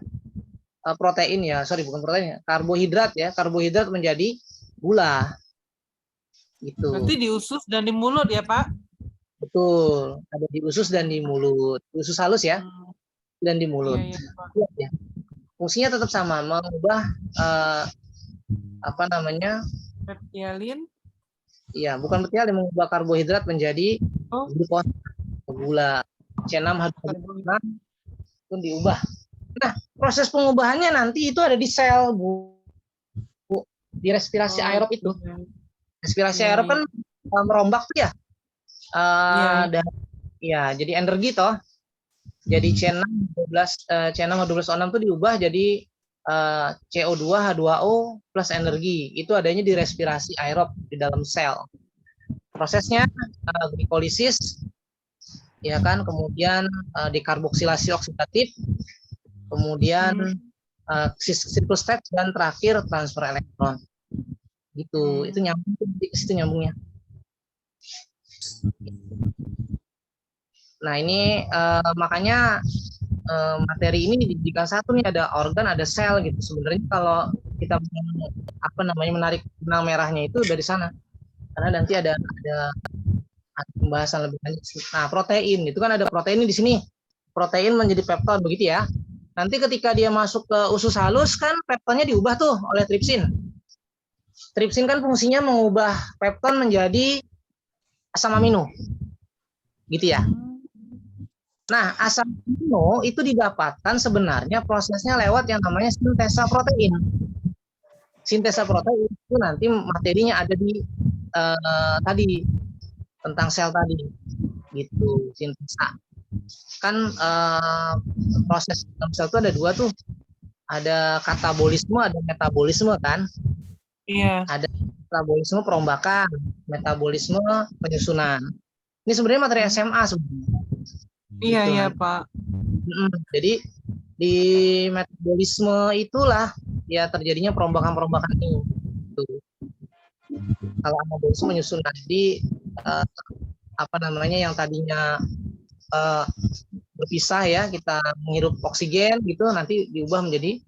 protein ya, sorry bukan protein ya, karbohidrat ya, karbohidrat menjadi gula. Gitu. Berarti di usus dan di mulut ya Pak? Betul. Ada di usus dan di mulut. Usus halus ya, dan di mulut. Iya, iya Pak. Ya. Fungsinya tetap sama, mengubah apa namanya? Petialin. Iya, bukan petialin, mengubah karbohidrat menjadi glukosa, gula. C6H12 itu diubah. Nah, proses pengubahannya nanti itu ada di sel, Bu. Di respirasi aerob itu. Respirasi aerob kan merombak tuh ya. Dan ya, jadi energi toh. Jadi C6H12O6 itu diubah jadi CO2 H2O plus energi. Itu adanya di respirasi aerob di dalam sel. Prosesnya glikolisis ya kan, kemudian dekarboksilasi oksidatif, kemudian siklus stage, dan terakhir transfer elektron. Gitu. Itu nyambung, ke situ nyambungnya. Nah, ini makanya materi ini dijadikan satu nih, ada organ, ada sel gitu. Sebenarnya kalau kita menarik benang merahnya itu dari sana. Karena nanti ada pembahasan lebih lanjut. Nah, protein itu kan ada protein di sini. Protein menjadi peptid begitu ya. Nanti ketika dia masuk ke usus halus kan peptidnya diubah tuh oleh tripsin. Tripsin kan fungsinya mengubah peptid menjadi asam amino. Gitu ya. Nah, asam amino itu didapatkan sebenarnya prosesnya lewat yang namanya sintesa protein. Sintesa protein itu nanti materinya ada di tadi tentang sel tadi, gitu, sintesa. Kan proses dalam sel itu ada 2 tuh, ada katabolisme, ada metabolisme kan? Iya. Ada metabolisme perombakan, metabolisme penyusunan. Ini sebenarnya materi SMA sebenarnya. Iya, Gitu. iya Pak. Jadi di metabolisme itulah ya terjadinya perombakan-perombakan ini. Gitu. Kalau anabolisme menyusun tadi apa namanya yang tadinya berpisah ya, kita menghirup oksigen gitu, nanti diubah menjadi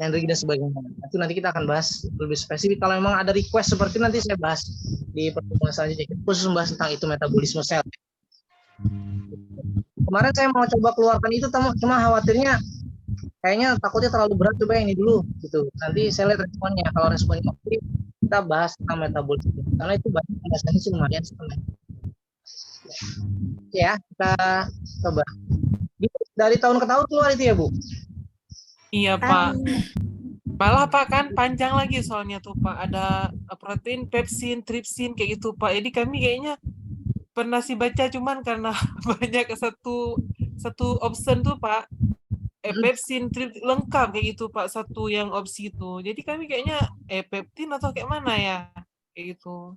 energi dan sebagainya. Itu nanti kita akan bahas lebih spesifik. Kalau memang ada request seperti nanti saya bahas di pertemuan selanjutnya. Kita khusus membahas tentang itu metabolisme sel. Kemarin saya mau coba keluarkan itu, cuma khawatirnya kayaknya takutnya terlalu berat, coba yang ini dulu gitu. Nanti saya lihat responnya. Kalau responnya oke, kita bahas tentang metabolisme. Karena itu banyak pembahasannya sih lumayan sebenarnya. Ya, kita coba. Dari tahun ke tahun keluar itu ya, Bu? Iya Pak. Malah Pak kan panjang lagi soalnya tuh Pak. Ada protein, pepsin, tripsin kayak gitu Pak. Jadi kami kayaknya pernah sih baca, cuman karena banyak satu option tuh Pak. Pepsin, tripsin lengkap kayak gitu Pak, satu yang opsi itu. Jadi kami kayaknya peptin atau kayak mana ya kayak gitu.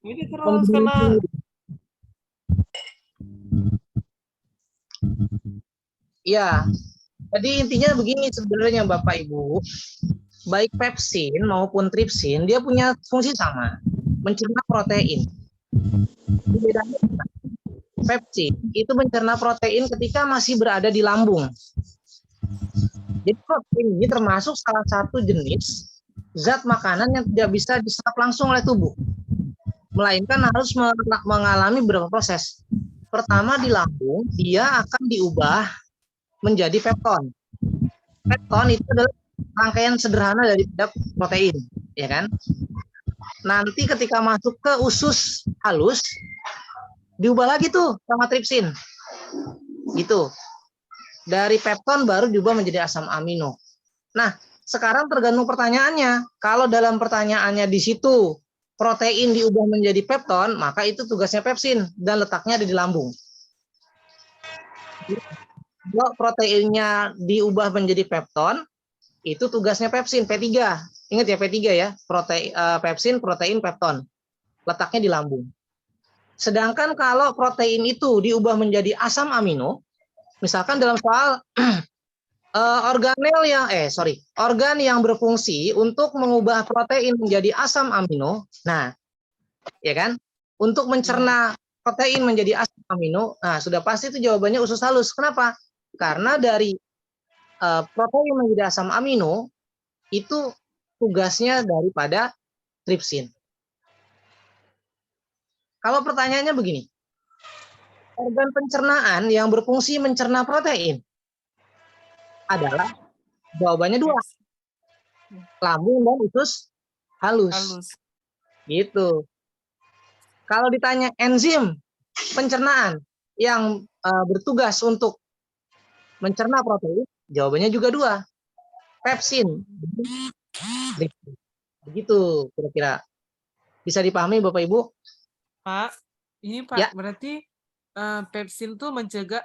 Ini terus karena ya. Jadi intinya begini sebenarnya Bapak Ibu, baik pepsin maupun tripsin dia punya fungsi sama, mencerna protein. Bedanya Pepsin itu mencerna protein ketika masih berada di lambung. Jadi protein ini termasuk salah satu jenis zat makanan yang tidak bisa diserap langsung oleh tubuh, melainkan harus mengalami beberapa proses. Pertama, di lambung dia akan diubah menjadi pepton. Pepton itu adalah rangkaian sederhana dari protein, ya kan? Nanti ketika masuk ke usus halus diubah lagi tuh sama tripsin, gitu. Dari pepton baru diubah menjadi asam amino. Nah, sekarang tergantung pertanyaannya. Kalau dalam pertanyaannya di situ protein diubah menjadi pepton, maka itu tugasnya pepsin dan letaknya ada di lambung. Kalau proteinnya diubah menjadi pepton, itu tugasnya pepsin, P3. Ingat ya, P3 ya, pepsin, protein, pepton. Letaknya di lambung. Sedangkan kalau protein itu diubah menjadi asam amino, misalkan dalam soal organ yang berfungsi untuk mengubah protein menjadi asam amino. Nah, ya kan? Untuk mencerna protein menjadi asam amino, nah sudah pasti itu jawabannya usus halus. Kenapa? Karena dari protein menjadi asam amino itu tugasnya daripada tripsin. Kalau pertanyaannya begini, organ pencernaan yang berfungsi mencerna protein adalah jawabannya 2, lambung dan usus halus. Gitu. Kalau ditanya enzim pencernaan yang bertugas untuk mencerna protein, jawabannya juga 2, pepsin. Begitu kira-kira. Bisa dipahami Bapak Ibu? Pak, ini Pak, Ya. berarti pepsin tuh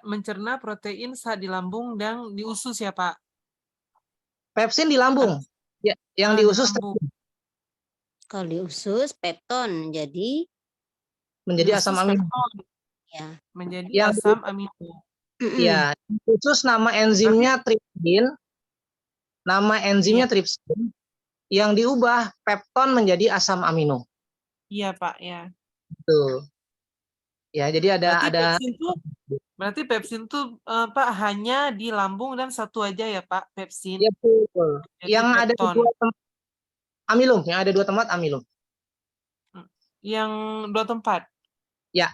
mencerna protein saat di lambung dan di usus ya Pak? Pepsin di lambung. Ya, yang di usus Kalau di usus pepton di menjadi usus asam amino. pepton, ya. menjadi Yang asam amino. Ya, khusus nama enzimnya tripsin. Nama enzimnya tripsin yang diubah pepton menjadi asam amino. Iya Pak ya. Tuh. Ya, jadi berarti pepsin tuh Pak hanya di lambung dan satu aja ya Pak, pepsin. ya, betul. Jadi Yang ada di pepton. 2 tempat amilum, yang ada 2 tempat amilum. Yang 2 tempat. Ya.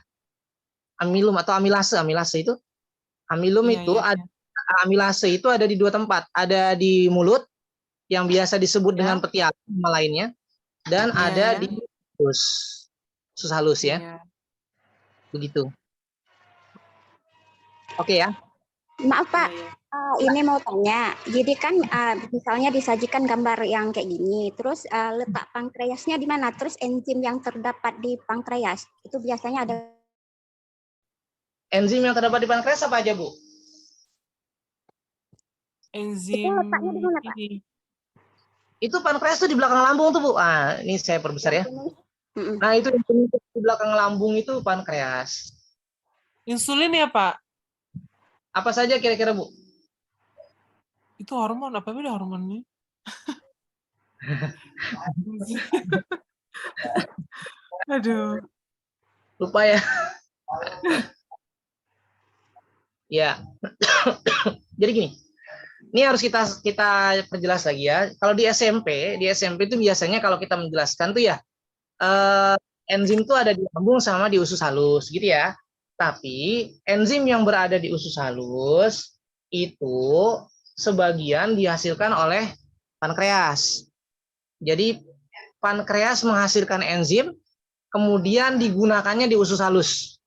Amilum atau amilase itu. Amilum Iya, itu iya, iya. amilase itu ada di 2 tempat. Ada di mulut yang biasa disebut dengan petiala nama lainnya, dan Iya, ada iya. di usus halus ya. Iya. Begitu. Oke ya. Maaf Pak, Iya, ini mau tanya. Jadi kan misalnya disajikan gambar yang kayak gini, terus letak pankreasnya di mana? Terus enzim yang terdapat di pankreas itu biasanya ada. Enzim yang terdapat di pankreas apa aja, Bu? enzim Itu letaknya di mana, Pak? ini. Itu pankreas tuh di belakang lambung tuh, Bu. Ah, ini saya perbesar ya. Nah, itu di belakang lambung itu pankreas. Insulin ya Pak? Apa saja kira-kira, Bu? Itu hormon, apa beda hormonnya? Aduh. Lupa ya. Ya. Jadi gini. Ini harus kita perjelas lagi ya. Kalau di SMP itu biasanya kalau kita menjelaskan tuh ya enzim tuh ada di lambung sama di usus halus gitu ya. Tapi enzim yang berada di usus halus itu sebagian dihasilkan oleh pankreas. Jadi pankreas menghasilkan enzim, kemudian digunakannya di usus halus.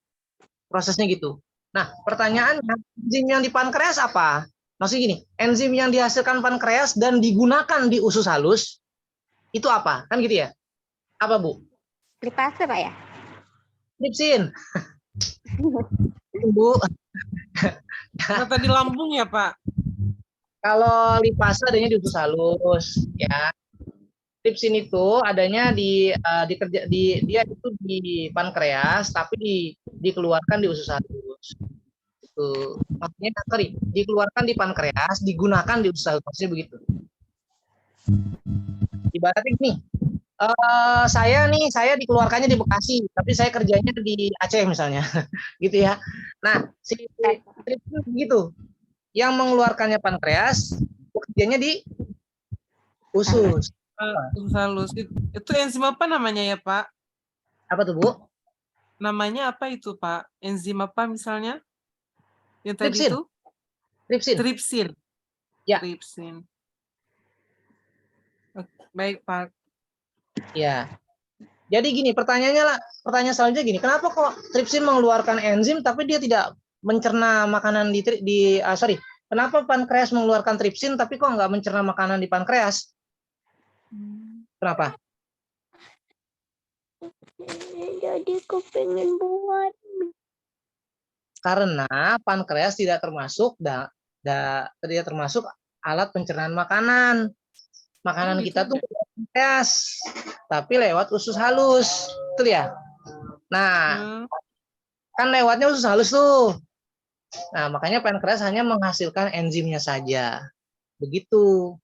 Prosesnya gitu. Nah, pertanyaannya, enzim yang di pankreas apa? Maksudnya gini, enzim yang dihasilkan pankreas dan digunakan di usus halus, itu apa? Kan gitu ya? Apa, Bu? Lipase Pak ya? Tripsin. Bu. Kata di lambung ya Pak? Kalau lipase adanya di usus halus, ya. Tripsin itu adanya dia itu di pankreas, tapi dikeluarkan di usus halus. Itu maksudnya dikeluarkan di pankreas, digunakan di usus halus, maksudnya begitu. Ibaratnya gini, Saya dikeluarkannya di Bekasi, tapi saya kerjanya di Aceh misalnya, gitu ya. Nah, si tripsin begitu, yang mengeluarkannya pankreas, bekerjanya di usus. Usus halus. Itu enzim apa namanya ya, Pak? Apa tuh, Bu? Namanya apa itu, Pak? Enzim apa misalnya? Yang tadi Tripsin. itu? Tripsin. Tripsin. Ya. Tripsin. Oke, baik, Pak. Ya. Jadi gini, pertanyaan selanjutnya gini, kenapa kok tripsin mengeluarkan enzim tapi dia tidak mencerna makanan kenapa pankreas mengeluarkan tripsin tapi kok nggak mencerna makanan di pankreas? Kenapa? Jadi aku pengen buat. Karena pankreas tidak termasuk tidak termasuk alat pencernaan makanan. Makanan kita tuh pankreas, tapi lewat usus halus, betul ya? Nah, kan lewatnya usus halus tuh. Nah, makanya pankreas hanya menghasilkan enzimnya saja. Begitu.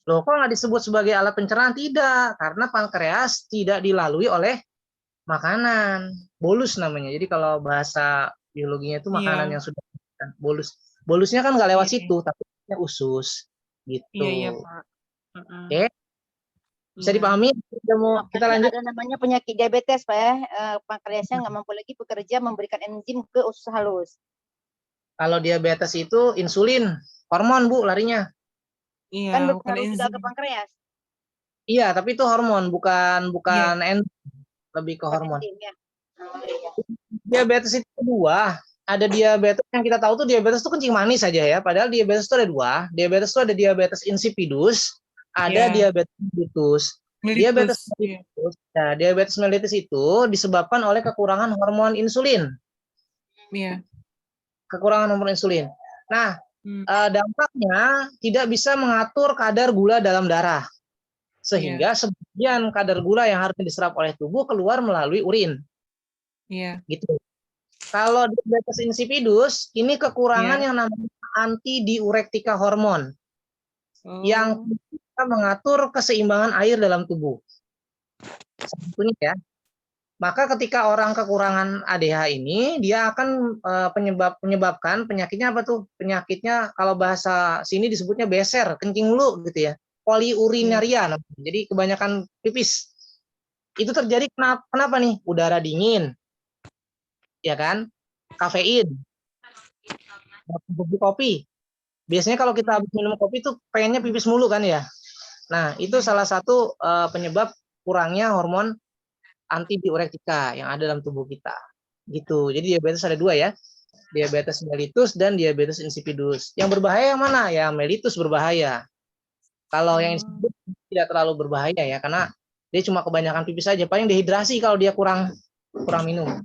Loh, kok nggak disebut sebagai alat pencernaan? Tidak, karena pankreas tidak dilalui oleh makanan. Bolus namanya. Jadi kalau bahasa biologinya itu makanan yang sudah bolus. Bolusnya kan nggak lewat situ, tapi usus. Gitu. Iya, Pak. Oke. Bisa dipahami? Kita lanjut. Ada namanya penyakit diabetes, Pak ya. Pankreasnya nggak mampu lagi bekerja memberikan enzim ke usus halus. Kalau diabetes itu insulin, hormon, Bu, larinya. Iya, Kan bukan harus juga enzim. ke pankreas. Iya, tapi itu hormon, bukan enzim, lebih ke hormon. Ya. Diabetes itu dua. Ada diabetes yang kita tahu tuh diabetes itu kencing manis saja ya. Padahal diabetes itu ada dua. Diabetes itu ada diabetes insipidus, ada diabetes mellitus. Diabetes mellitus itu disebabkan oleh kekurangan hormon insulin. Iya. Kekurangan hormon insulin. Nah, dampaknya tidak bisa mengatur kadar gula dalam darah. Sehingga sebagian kadar gula yang harusnya diserap oleh tubuh keluar melalui urin. Iya. Gitu. Kalau diabetes insipidus, ini kekurangan yang namanya antidiurektika hormon. Yang bisa mengatur keseimbangan air dalam tubuh. Sebetulnya ya. Maka ketika orang kekurangan ADH ini, dia akan menyebabkan penyakitnya apa tuh? Penyakitnya kalau bahasa sini disebutnya beser, kencing mulu gitu ya. Poliurinaria. Jadi kebanyakan pipis. Itu terjadi kenapa nih? Udara dingin. Ya kan? Kafein. Kopi. Biasanya kalau kita habis minum kopi itu pengennya pipis mulu kan ya. Nah, itu salah satu penyebab kurangnya hormon antidiurektika yang ada dalam tubuh kita. Gitu. Jadi diabetes ada dua ya. Diabetes mellitus dan diabetes insipidus. Yang berbahaya yang mana? Ya mellitus berbahaya. Kalau yang insipidus tidak terlalu berbahaya ya, karena dia cuma kebanyakan pipis saja. Paling dehidrasi kalau dia kurang minum.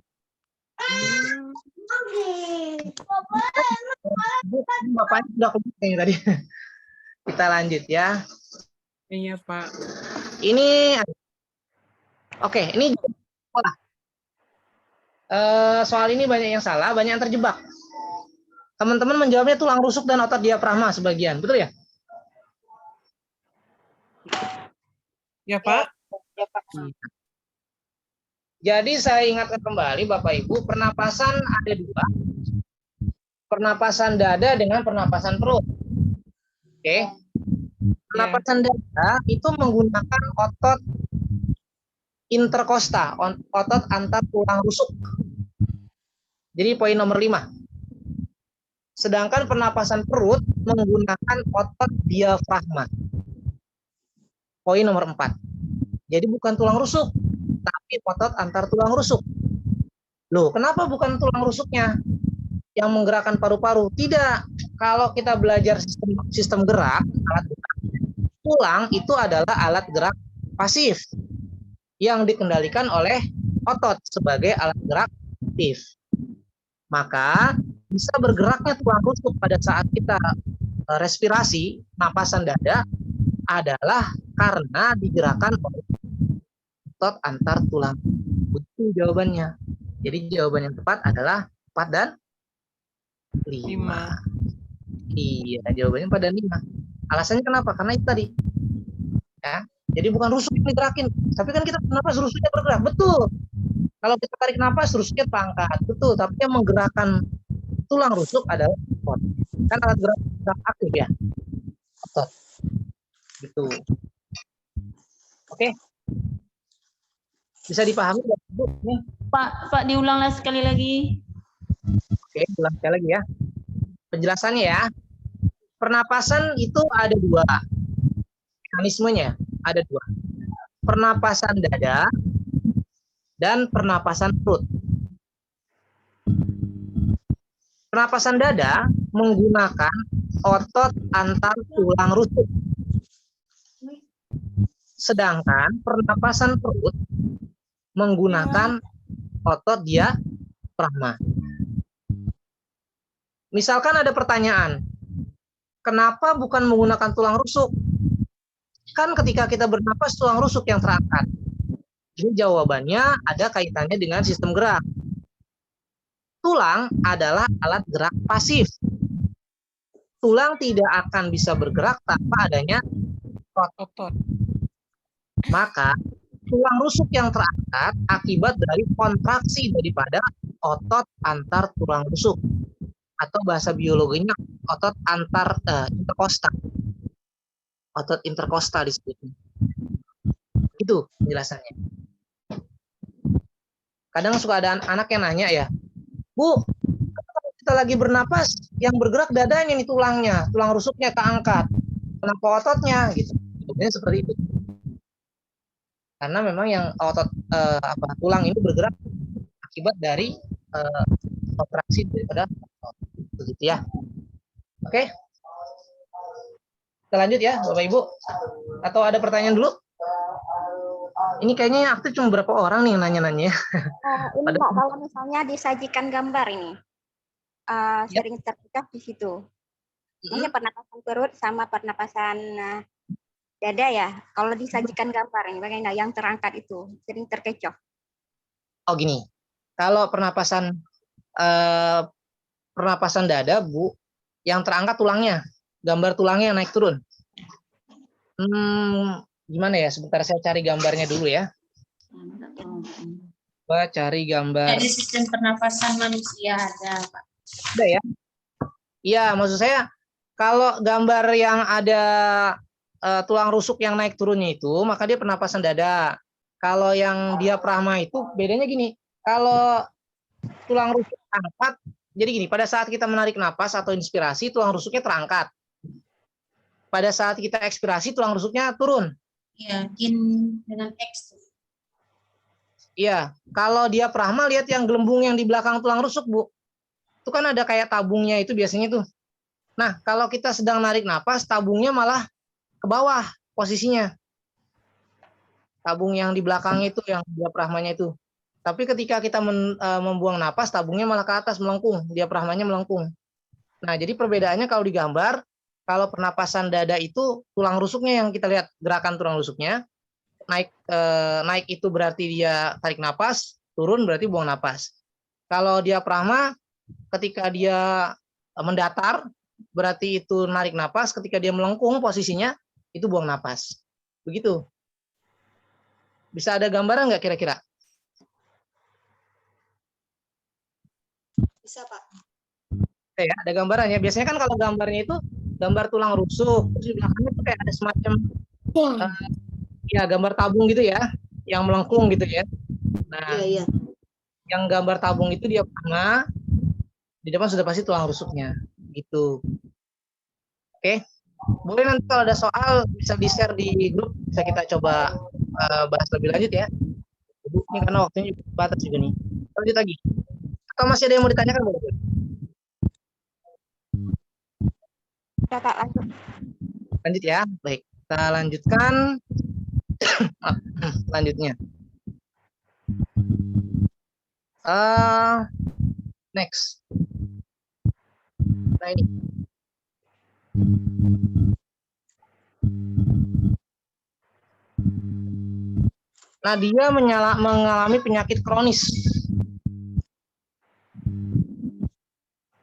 Bapaknya sudah kebukanya tadi. Kita lanjut ya. Iya, Pak. Ini Oke, ini soal ini banyak yang salah, banyak yang terjebak. Teman-teman menjawabnya tulang rusuk dan otot diafragma sebagian, betul ya? Ya, Pak. Ya, Pak. Jadi saya ingatkan kembali Bapak Ibu, pernapasan ada dua. Pernapasan dada dengan pernapasan perut. Oke. Pernapasan dada itu menggunakan otot interkosta, otot antar tulang rusuk. Jadi poin nomor 5. Sedangkan pernapasan perut menggunakan otot diafragma. Poin nomor 4. Jadi bukan tulang rusuk, tapi otot antar tulang rusuk. Loh, kenapa bukan tulang rusuknya yang menggerakkan paru-paru? Tidak. Kalau kita belajar sistem gerak, alat gerak, tulang itu adalah alat gerak pasif yang dikendalikan oleh otot sebagai alat gerak aktif. Maka bisa bergeraknya tulang rusuk pada saat kita respirasi, napasan dada adalah karena digerakkan oleh otot antar tulang. Betul jawabannya. Jadi jawaban yang tepat adalah 4 dan 5. Iya, jawabannya 4 dan 5. Alasannya kenapa? Karena itu tadi. Ya, Jadi bukan rusuk yang digerakin, tapi kan kita bernapas rusuknya bergerak, betul. Kalau kita tarik napas rusuknya terangkat, betul. Tapi yang menggerakkan tulang rusuk adalah otot. Kan alat gerak aktif ya, otot. Gitu. Oke. Bisa dipahami ya, Bu? Nih. Pak diulanglah sekali lagi. Oke, ulang sekali lagi ya. Penjelasannya ya. Pernapasan itu ada dua. Mekanismenya ada dua. Pernapasan dada dan pernapasan perut. Pernapasan dada menggunakan otot antar tulang rusuk. Sedangkan pernapasan perut menggunakan otot diafragma. Misalkan ada pertanyaan, kenapa bukan menggunakan tulang rusuk? Kan ketika kita bernapas tulang rusuk yang terangkat. Jadi jawabannya ada kaitannya dengan sistem gerak. Tulang adalah alat gerak pasif. Tulang tidak akan bisa bergerak tanpa adanya otot. Maka tulang rusuk yang terangkat akibat dari kontraksi daripada otot antar tulang rusuk, atau bahasa biologinya otot antar interkostal. Otot interkostal disebutnya. Itu penjelasannya. Kadang suka ada anak yang nanya ya, Bu, kalau kita lagi bernapas, yang bergerak dadanya nih tulangnya, tulang rusuknya keangkat, kenapa ototnya gitu? Sebenarnya seperti itu. Karena memang yang otot tulang ini bergerak akibat dari kontraksi daripada otot, begitu ya. Oke, kita lanjut ya, Bapak Ibu. Atau ada pertanyaan dulu? Ini kayaknya yang aktif cuma berapa orang nih yang nanya-nanya. Ini Pak, kalau misalnya disajikan gambar ini, sering terpecah di situ. Maksudnya pernapasan perut sama pernapasan dada ya. Kalau disajikan gambar ini, bagaimana yang terangkat itu sering terkecoh? Oh gini, kalau pernapasan dada, Bu, yang terangkat tulangnya, gambar tulangnya yang naik turun. Gimana ya? Sebentar saya cari gambarnya dulu ya. Coba cari gambar. Jadi sistem pernapasan manusia ada, Pak. Ada ya? Iya, maksud saya kalau gambar yang ada tulang rusuk yang naik turunnya itu, maka dia pernapasan dada. Kalau yang diafragma itu bedanya gini. Kalau tulang rusuk angkat, jadi gini, pada saat kita menarik napas atau inspirasi, tulang rusuknya terangkat. Pada saat kita ekspirasi, tulang rusuknya turun. Iya, dengan X. Iya, kalau diafragma lihat yang gelembung yang di belakang tulang rusuk, Bu. Itu kan ada kayak tabungnya itu biasanya tuh. Nah, kalau kita sedang narik napas, tabungnya malah ke bawah posisinya. Tabung yang di belakangnya itu, yang diafragmanya itu. Tapi ketika kita membuang napas, tabungnya malah ke atas melengkung, diafragmanya melengkung. Nah, jadi perbedaannya kalau digambar, kalau pernapasan dada itu tulang rusuknya yang kita lihat, gerakan tulang rusuknya. Naik itu berarti dia tarik napas, turun berarti buang napas. Kalau diafragma, ketika dia mendatar, berarti itu narik napas, ketika dia melengkung posisinya, itu buang napas. Begitu. Bisa ada gambaran nggak kira-kira? Bisa, Pak. Ya, ada gambarannya. Biasanya kan kalau gambarnya itu gambar tulang rusuk, terus di belakangnya itu kayak ada semacam ya gambar tabung gitu ya, yang melengkung gitu ya. Nah, yang gambar tabung itu diafragma, di depan sudah pasti tulang rusuknya, gitu. Oke, boleh nanti kalau ada soal bisa di-share di grup, bisa kita coba bahas lebih lanjut ya. Ini karena waktunya batas juga nih. Lanjut lagi. Atau masih ada yang mau ditanyakan? Boleh? Lanjut ya, baik. Kita lanjutkan. Selanjutnya. Next. Nah ini. Nah, dia mengalami penyakit kronis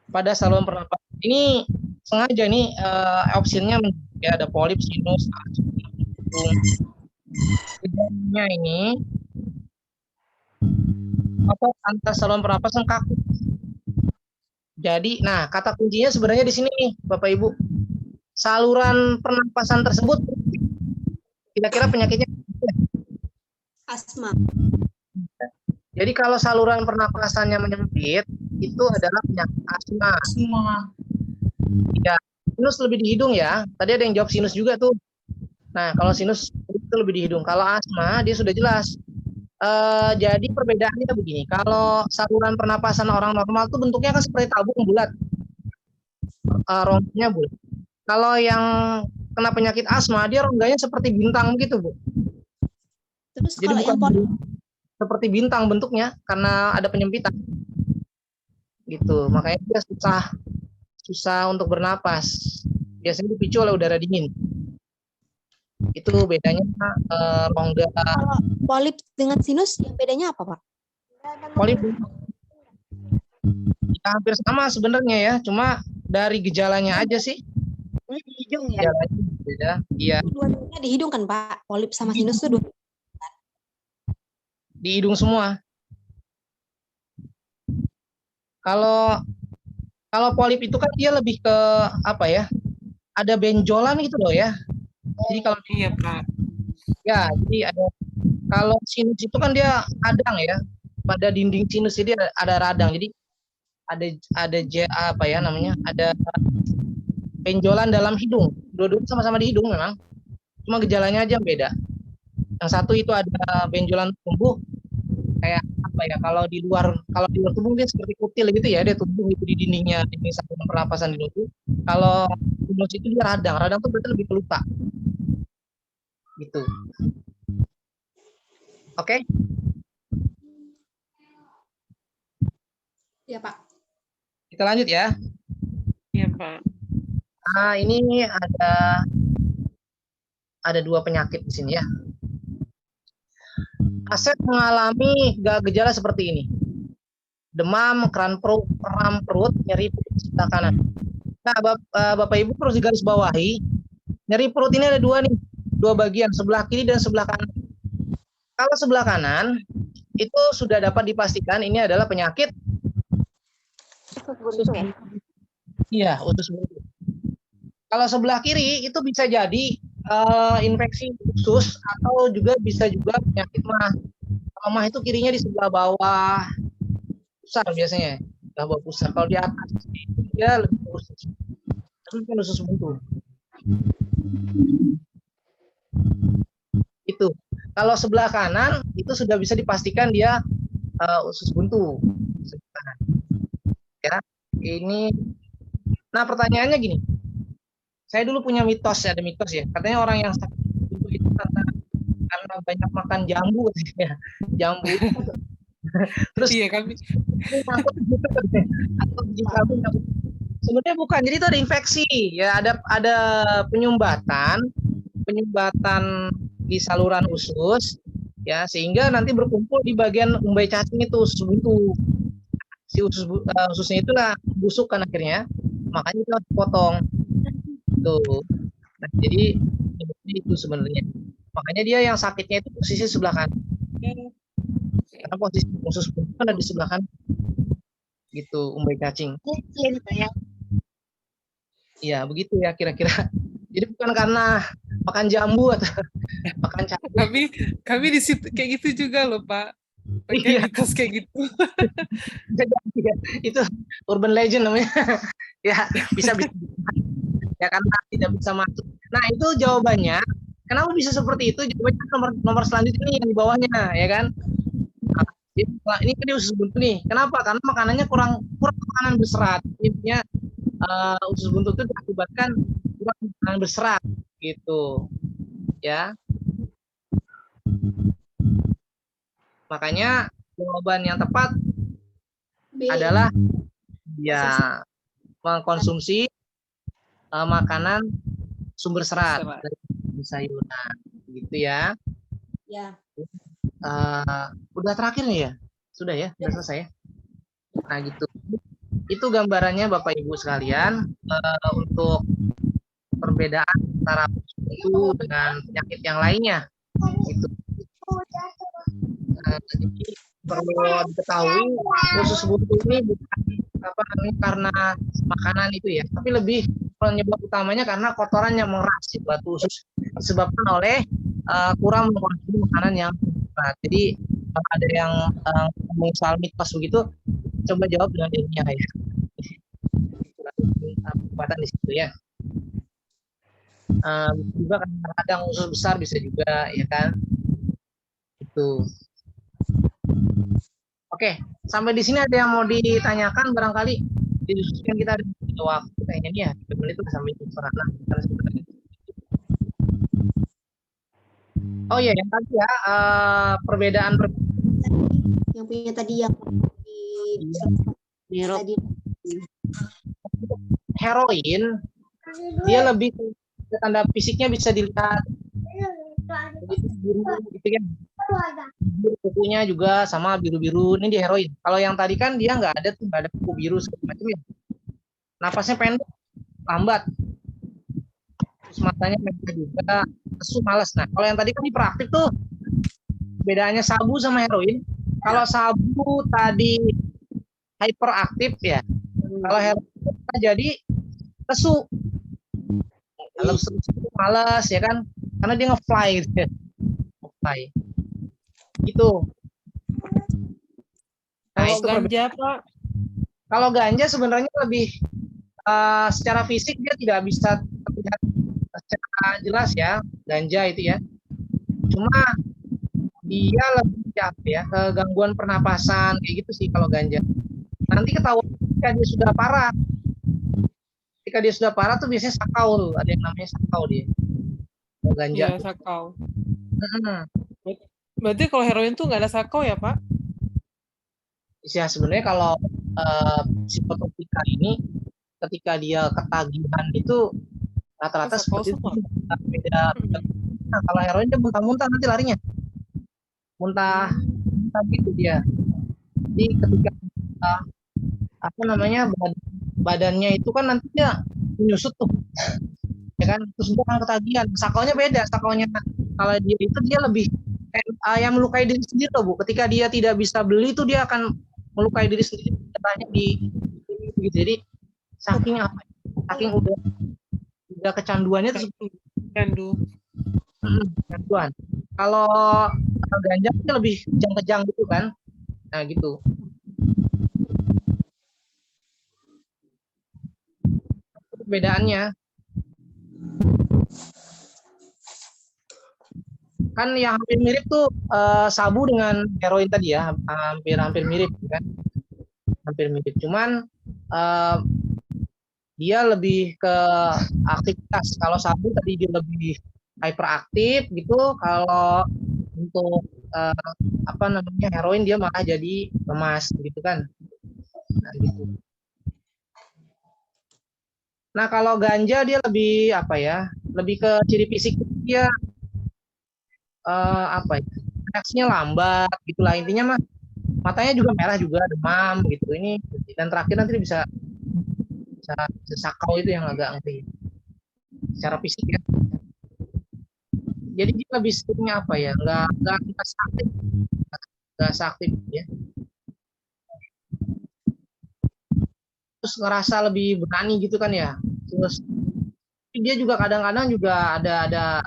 pada saluran pernapasan. Ini sengaja nih opsinya ya, ada polip, sinus, Gejalanya ini otot antar saluran pernapasan kaku. Jadi, nah kata kuncinya sebenarnya di sini nih, Bapak Ibu. Saluran pernapasan tersebut, kira-kira penyakitnya Asma. Jadi kalau saluran pernapasannya menyempit, itu adalah penyakit asma. Ya, sinus lebih di hidung ya. Tadi ada yang jawab sinus juga tuh. Nah, kalau sinus itu lebih di hidung. Kalau asma, dia sudah jelas. Jadi perbedaannya begini. Kalau saluran pernapasan orang normal tuh bentuknya kan seperti tabung bulat. Rongganya bulat. Kalau yang kena penyakit asma, dia rongganya seperti bintang begitu, Bu. Terus Jadi kalau yang bukan seperti bintang bentuknya karena ada penyempitan. Gitu. Makanya dia susah untuk bernapas. Biasanya dipicu oleh udara dingin. Itu bedanya rongga. kalau polip dengan sinus yang bedanya apa, Pak? Polip ya, hampir sama sebenarnya ya, cuma dari gejalanya aja sih. Ini di hidung ya. Gejalanya beda. Iya, Dua-duanya di hidung kan, Pak? Polip sama sinus tuh di hidung semua. Kalau polip itu kan dia lebih ke apa ya? Ada benjolan gitu loh ya. Jadi kalau Iya, Pak. ya, jadi kalau sinus itu kan dia radang ya. Pada dinding sinus jadi ada radang. Jadi ada apa ya namanya? Ada benjolan dalam hidung. Dua-duanya sama-sama di hidung memang. Cuma gejalanya aja yang beda. Yang satu itu ada benjolan tumbuh kayak apa ya? Kalau di luar tubuh dia seperti kutil gitu ya, dia tumbuh gitu di dinding saluran pernapasan di hidung. Kalau sinus itu dia radang. Radang tuh berarti lebih ke luka. Gitu. Oke? ya, Pak. Kita lanjut ya. Iya, Pak. Nah, ini ada dua penyakit di sini ya. Asep mengalami gejala seperti ini. Demam, kram perut, nyeri perut sebelah kanan. Nah, Bapak Ibu perlu digaris bawahi. Nyeri perut ini ada dua nih, dua bagian, sebelah kiri dan sebelah kanan. Kalau sebelah kanan itu sudah dapat dipastikan ini adalah penyakit Usus buntu ya. Iya, usus buntu. Kalau sebelah kiri itu bisa jadi infeksi usus atau bisa juga penyakit mah. Kalau mah itu kirinya di sebelah bawah pusar biasanya, sebelah bawah pusar. Kalau di atas dia lebih ke usus. Tapi bukan usus buntu. Itu. Kalau sebelah kanan itu sudah bisa dipastikan dia usus buntu. Ya, ini. Nah, pertanyaannya gini. Saya dulu punya mitos ya, ada mitos ya. Katanya orang yang sakit buntu itu karena banyak makan jambu ya. Jambu itu. Terus Iya, kami. Sebenarnya bukan. Jadi itu ada infeksi ya, ada penyumbatan di saluran usus ya, sehingga nanti berkumpul di bagian umbai cacing itu usus buntu. Si ususnya itu busuk kan akhirnya, makanya kita harus potong tuh. Nah, jadi itu sebenarnya makanya dia yang sakitnya itu posisi sebelah kanan, karena posisi usus buntu kan ada di sebelah kanan gitu, umbai cacing. Iya begitu ya kira-kira. Jadi bukan karena makan jambu atau makan cacing. Kami di situ kayak gitu juga loh, Pak. Pakai mitos kayak gitu. Itu urban legend namanya. Ya, bisa ya karena tidak bisa masuk. Nah, itu jawabannya. Kenapa bisa seperti itu? Jawabannya nomor selanjutnya nih yang di bawahnya, ya kan? Nah, ini kan usus buntu nih. Kenapa? Karena makanannya kurang makanan berserat. Intinya usus buntu itu diakibatkan kurang makanan berserat gitu. Ya. Makanya jawaban yang tepat adalah ya mengkonsumsi makanan sumber serat dari sayuran gitu ya. Ya. Udah terakhir nih ya? Sudah ya? Sudah selesai ya? Nah gitu. Itu gambarannya Bapak Ibu sekalian untuk perbedaan antara usus buntu dengan penyakit yang lainnya. Itu. Nah, jadi perlu diketahui usus buntu ini bukan apa namanya karena makanan itu ya, tapi lebih penyebab utamanya karena kotoran yang mengeras di batu usus disebabkan oleh kurang mengkonsumsi makanan yang berat. Jadi kalau ada yang soal mitos begitu, coba jawab dengan ilmiah ya. Kekuatan di situ ya. Juga kadang-kadang usus besar bisa juga ya kan. Itu. Oke, sampai di sini ada yang mau ditanyakan barangkali didiskusikan, kita ada waktu kayaknya nih ya 3 menit lah sampai setengah 6. Oh iya, yang tadi ya perbedaan yang punya tadi yang di tadi heroin dia lebih tanda fisiknya bisa dilihat biru gitu kan, kukunya juga sama biru-biru, ini di heroin. Kalau yang tadi kan dia nggak ada tuh, nggak ada kuku biru segala macam ya, napasnya pendek, lambat, terus matanya pendek juga, lesu, malas. Nah kalau yang tadi kan hiperaktif tuh, bedanya sabu sama heroin. Kalau sabu tadi hyperaktif ya, kalau heroin jadi lesu, malas ya kan, karena dia nge-fly gitu ya. Nge-fly. Gitu. Nah, Kalau itu ganja Pak, kalau ganja sebenarnya lebih secara fisik dia tidak bisa terlihat secara jelas ya, ganja itu ya. Cuma dia lebih ya ke gangguan pernapasan kayak gitu sih kalau ganja. Nanti ketahuan ketika dia sudah parah. Ketika dia sudah parah tuh biasanya sakau tuh, ada yang namanya sakau dia. Ganja. iya sakau. Berarti kalau heroin tuh nggak ada sakau ya Pak? Ya sebenarnya kalau psikotropika ini ketika dia ketagihan itu rata-rata seperti itu, beda. Nah, kalau heroin dia muntah-muntah nanti larinya, muntah gitu dia. Jadi ketika apa namanya badannya itu kan nanti dia menyusut tuh, ya kan, terus dia akan ketagihan. Sakaunya beda, sakaunya kalau dia itu dia lebih yang melukai diri sendiri loh Bu. Ketika dia tidak bisa beli itu dia akan melukai diri sendiri, katanya di gitu. Jadi saking apa? Saking udah kecanduannya itu kecanduan. Kalau ganja itu lebih kejang-kejang gitu kan. Nah, gitu. Perbedaannya kan yang hampir mirip tuh sabu dengan heroin tadi ya, hampir mirip kan, hampir mirip. Cuman dia lebih ke aktivitas. Kalau sabu tadi dia lebih hyperaktif gitu. Kalau untuk apa namanya heroin dia malah jadi lemas gitu kan. Nah, gitu. Nah kalau ganja dia lebih apa ya? Lebih ke ciri fisik dia apa ya? Reaksinya lambat gitulah, intinya mah matanya juga merah juga, demam gitu. Ini dan terakhir nanti bisa sakau itu yang agak ngeri secara fisik ya. Jadi dia lebih seringnya apa ya? Nggak sakit ya. Terus ngerasa lebih berani gitu kan ya. Terus dia juga kadang-kadang juga ada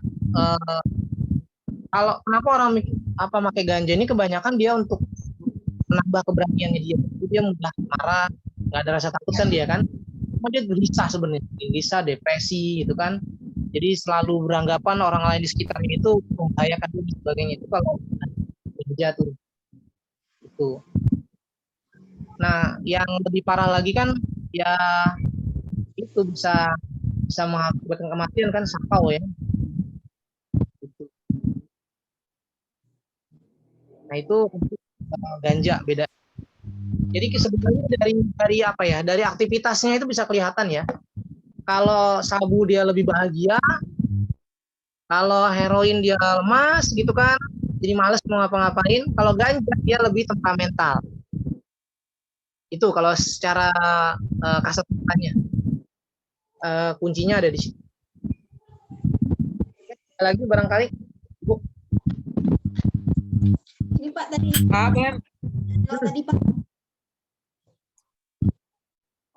kalau kenapa orang pakai ganja ini kebanyakan dia untuk menambah keberaniannya dia. Dia mudah marah, nggak ada rasa takut kan dia kan. Cuma dia gelisah sebenarnya, gelisah, depresi gitu kan. Jadi selalu beranggapan orang lain di sekitarnya itu membahayakan dan sebagainya. Itu kalau ganja tuh. Itu. Nah, yang lebih parah lagi kan ya itu bisa mengakibatkan kematian kan, sakau ya. Gitu. Nah, itu ganja beda. Jadi sebenarnya dari apa ya? Dari aktivitasnya itu bisa kelihatan ya. Kalau sabu dia lebih bahagia, kalau heroin dia lemas gitu kan, jadi males mau ngapa-ngapain. Kalau ganja dia lebih temperamental. Itu kalau secara kasat matanya. Kuncinya ada di situ. Lagi barangkali Bu, Ini Pak tadi, Pak Ben, tadi Pak,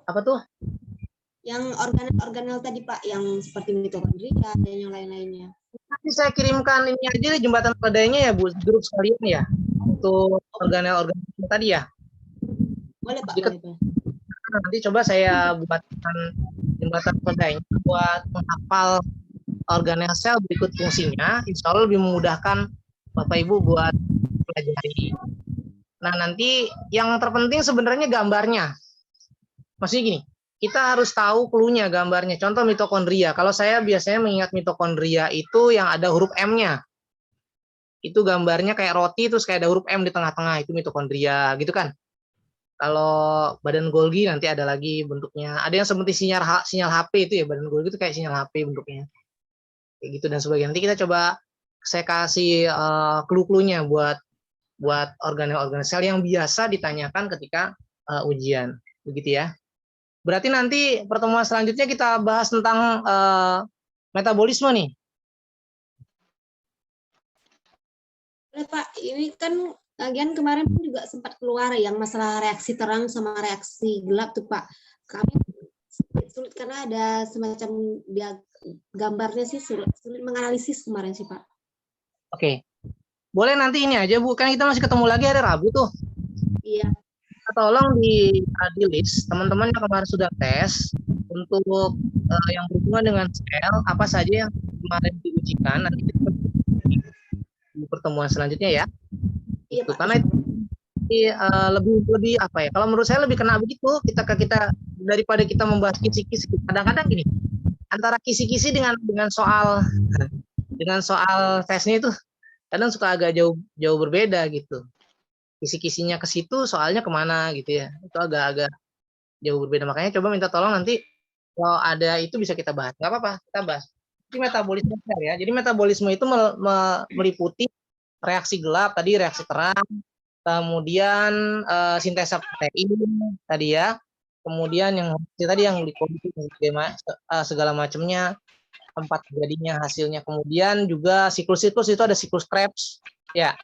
Apa tuh? yang organel tadi Pak, yang seperti mitokondria dan yang lain-lainnya. Nanti saya kirimkan ini aja jembatan peledainya ya Bu, grup sekalian ya. Untuk organel-organel tadi ya. Boleh Pak, Jika- boleh. Nanti coba saya buatkan jembatan peledainya buat menghafal organel sel berikut fungsinya. Insya Allah lebih memudahkan Bapak Ibu buat pelajari. Nah, nanti yang terpenting sebenarnya gambarnya. Maksudnya gini, kita harus tahu clue-nya, gambarnya. Contoh mitokondria. Kalau saya biasanya mengingat mitokondria itu yang ada huruf M-nya. Itu gambarnya kayak roti, terus kayak ada huruf M di tengah-tengah. Itu mitokondria, gitu kan. Kalau badan Golgi nanti ada lagi bentuknya. Ada yang seperti sinyal HP itu ya, badan Golgi itu kayak sinyal HP bentuknya. Kayak gitu dan sebagainya. Nanti kita coba saya kasih clue-cluenya buat organel-organel sel yang biasa ditanyakan ketika ujian. Begitu ya. Berarti nanti pertemuan selanjutnya kita bahas tentang metabolisme nih. Boleh Pak, ini kan lagian kemarin pun juga sempat keluar yang masalah reaksi terang sama reaksi gelap tuh Pak. Kami sulit karena ada semacam gambarnya sih sulit menganalisis kemarin sih Pak. Oke. Boleh nanti ini aja Bu, kan kita masih ketemu lagi hari Rabu tuh. Iya. Tolong di list teman-teman yang kemarin sudah tes untuk yang berhubungan dengan sel apa saja yang kemarin diujikan nanti kita di pertemuan selanjutnya ya. Iya Pak. Karena itu lebih apa ya? Kalau menurut saya lebih kena begitu kita daripada kita membahas kisi-kisi. Kadang-kadang gini, antara kisi-kisi dengan soal tesnya itu kadang suka agak jauh berbeda gitu. Kisi-kisinya ke situ, soalnya kemana gitu ya. Itu agak-agak jauh berbeda. Makanya coba minta tolong nanti kalau ada itu bisa kita bahas. Nggak apa-apa, kita bahas. Jadi metabolisme ya. Jadi metabolisme itu meliputi reaksi gelap, tadi reaksi terang, kemudian sintesa protein tadi ya. Kemudian yang tadi yang segala macamnya, tempat terjadinya, hasilnya. Kemudian juga siklus-siklus itu ada siklus Krebs. Ya.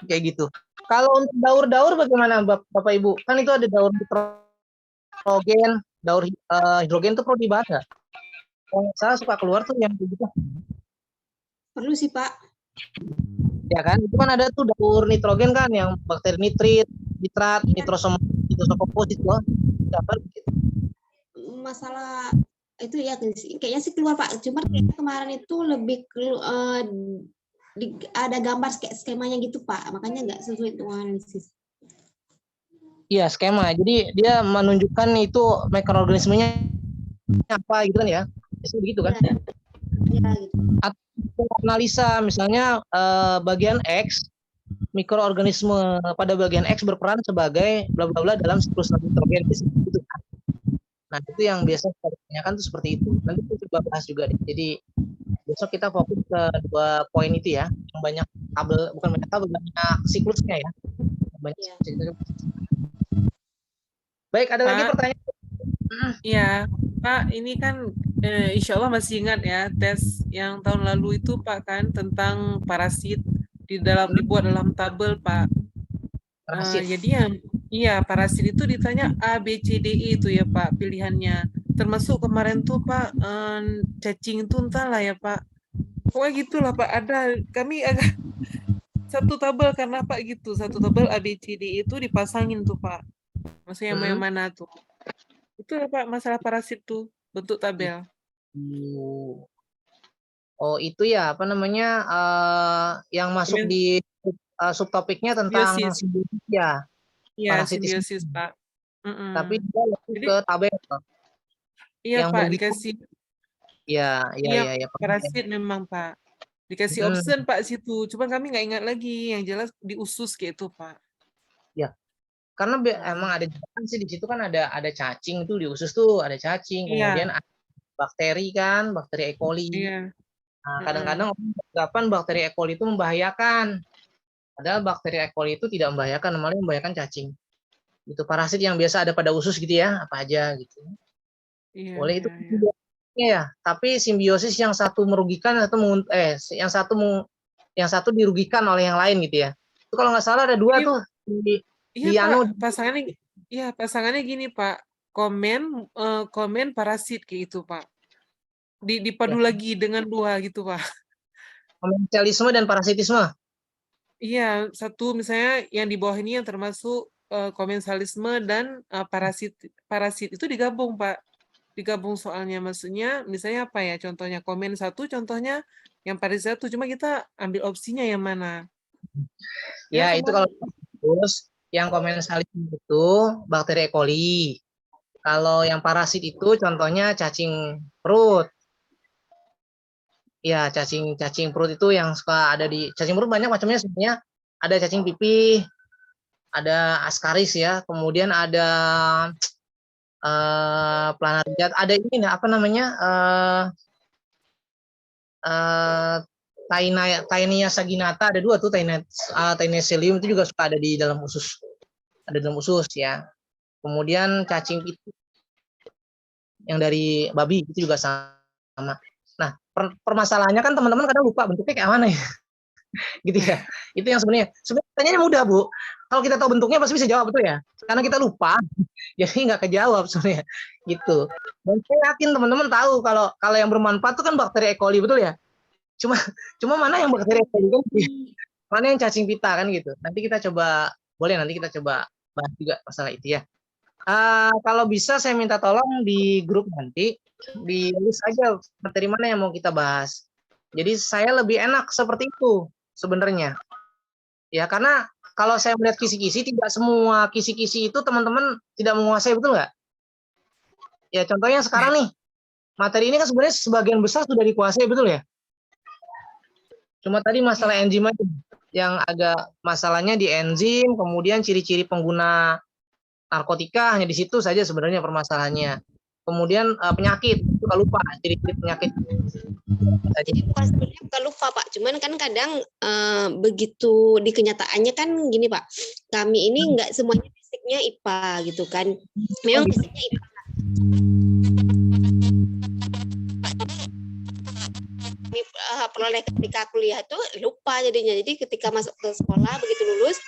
Kayak gitu. Kalau untuk daur-daur bagaimana Bapak Ibu? Kan itu ada daur nitrogen, daur hidrogen itu perlu dibahas nggak? Kalau saya suka keluar tuh yang gitu. Perlu sih Pak. Ya kan, itu kan ada tuh daur nitrogen kan yang bakteri nitrit, nitrat, nitrosokomposit loh. Masalah itu ya kayaknya sih keluar Pak. Cuma kemarin itu lebih ada gambar skemanya gitu Pak, makanya nggak sesuai untuk analisis. Iya, skema. Jadi dia menunjukkan itu mikroorganismenya apa gitu kan ya. Biasanya begitu kan. Ya, gitu. Atau analisa misalnya bagian X, mikroorganisme pada bagian X berperan sebagai bla bla bla dalam siklus nitrogen gitu kan. Nah, itu yang biasa kita tanyakan tuh seperti itu. Nanti kita coba bahas juga deh. Jadi besok kita fokus ke 2 poin itu ya, yang banyak tabel, bukan banyak tabel, banyak siklusnya ya. Banyak ya. Baik, ada lagi pertanyaan? Iya, Pak, ini kan insya Allah masih ingat ya tes yang tahun lalu itu Pak kan tentang parasit dibuat dalam tabel Pak. Jadi yang parasit itu ditanya A, B, C, D, E itu ya Pak pilihannya. Termasuk kemarin tuh Pak cacing itu entahlah ya Pak. Pokoknya gitulah Pak, ada kami agak satu tabel karena Pak gitu, satu tabel A, B, C, D itu dipasangin tuh Pak. Maksudnya yang mana tuh? Itu ya Pak masalah parasit tuh bentuk tabel. Oh itu ya apa namanya yang masuk di subtopiknya tentang simbiosis ya. Iya simbiosis Pak. Tapi dia lebih ke tabel. Iya Pak dikasih. Iya parasit memang Pak. Dikasih option Pak situ. Cuma kami nggak ingat lagi. Yang jelas di usus kayak itu Pak. Ya. Karena emang ada kan sih di situ kan ada cacing tuh di usus tuh ada cacing. Kemudian ada bakteri kan, bakteri E. coli. Iya. Nah, kadang-kadang anggapan bakteri E. coli itu membahayakan. Padahal bakteri E. coli itu tidak membahayakan, malah membahayakan cacing. Itu parasit yang biasa ada pada usus gitu ya, apa aja gitu. Iya, boleh itu ya, tapi simbiosis yang satu merugikan atau yang satu yang satu dirugikan oleh yang lain gitu ya. Itu kalau nggak salah ada 2 Iya. tuh di Iya anu Pak, pasangannya gini Pak, komen parasit kayak gitu Pak. Dipadu ya, lagi dengan 2 gitu Pak. komensialisme dan parasitisme. Iya, satu misalnya yang di bawah ini yang termasuk komensalisme dan parasit itu digabung Pak. Digabung soalnya maksudnya misalnya apa ya? Contohnya komen 1, contohnya yang parasit 1, cuma kita ambil opsinya yang mana. Ya, itu kalau kemarin terus yang komensalisme itu bakteri E. coli. Kalau yang parasit itu contohnya cacing perut. Ya, cacing perut itu yang suka ada di cacing perut banyak macamnya sebenarnya. Ada cacing pipih, ada askaris ya, kemudian ada planaria, ada ini apa namanya? Taenia saginata, ada 2 tuh, Taenia cilium itu juga suka ada di dalam usus. Ada dalam usus ya. Kemudian cacing itu yang dari babi itu juga sama. Nah, permasalahannya kan teman-teman kadang lupa bentuknya kayak mana ya. Gitu ya. Itu yang sebenarnya tanyanya mudah, Bu. Kalau kita tahu bentuknya pasti bisa jawab, betul ya? Karena kita lupa, jadi nggak kejawab sebenarnya. Gitu. Dan saya yakin teman-teman tahu kalau yang bermanfaat itu kan bakteri E. coli, betul ya? Cuma mana yang bakteri E. coli kan? Mana yang cacing pita kan gitu. Nanti kita coba bahas juga masalah itu ya. Kalau bisa saya minta tolong di grup nanti di list aja materi mana yang mau kita bahas. Jadi saya lebih enak seperti itu sebenarnya. Ya, karena kalau saya melihat kisi-kisi, tidak semua kisi-kisi itu teman-teman tidak menguasai, betul nggak? Ya, contohnya sekarang nih, materi ini kan sebenarnya sebagian besar sudah dikuasai, betul ya? Cuma tadi masalah enzim aja, yang agak masalahnya di enzim, kemudian ciri-ciri pengguna narkotika, hanya di situ saja sebenarnya permasalahannya. Kemudian penyakit, suka lupa ciri-ciri penyakit. Jadi sebenarnya bukan lupa Pak, cuman kan kadang begitu di kenyataannya kan gini Pak, kami ini nggak semuanya basicnya IPA gitu kan, memang basicnya IPA. Peroleh ketika kuliah itu lupa jadinya, jadi ketika masuk ke sekolah begitu lulus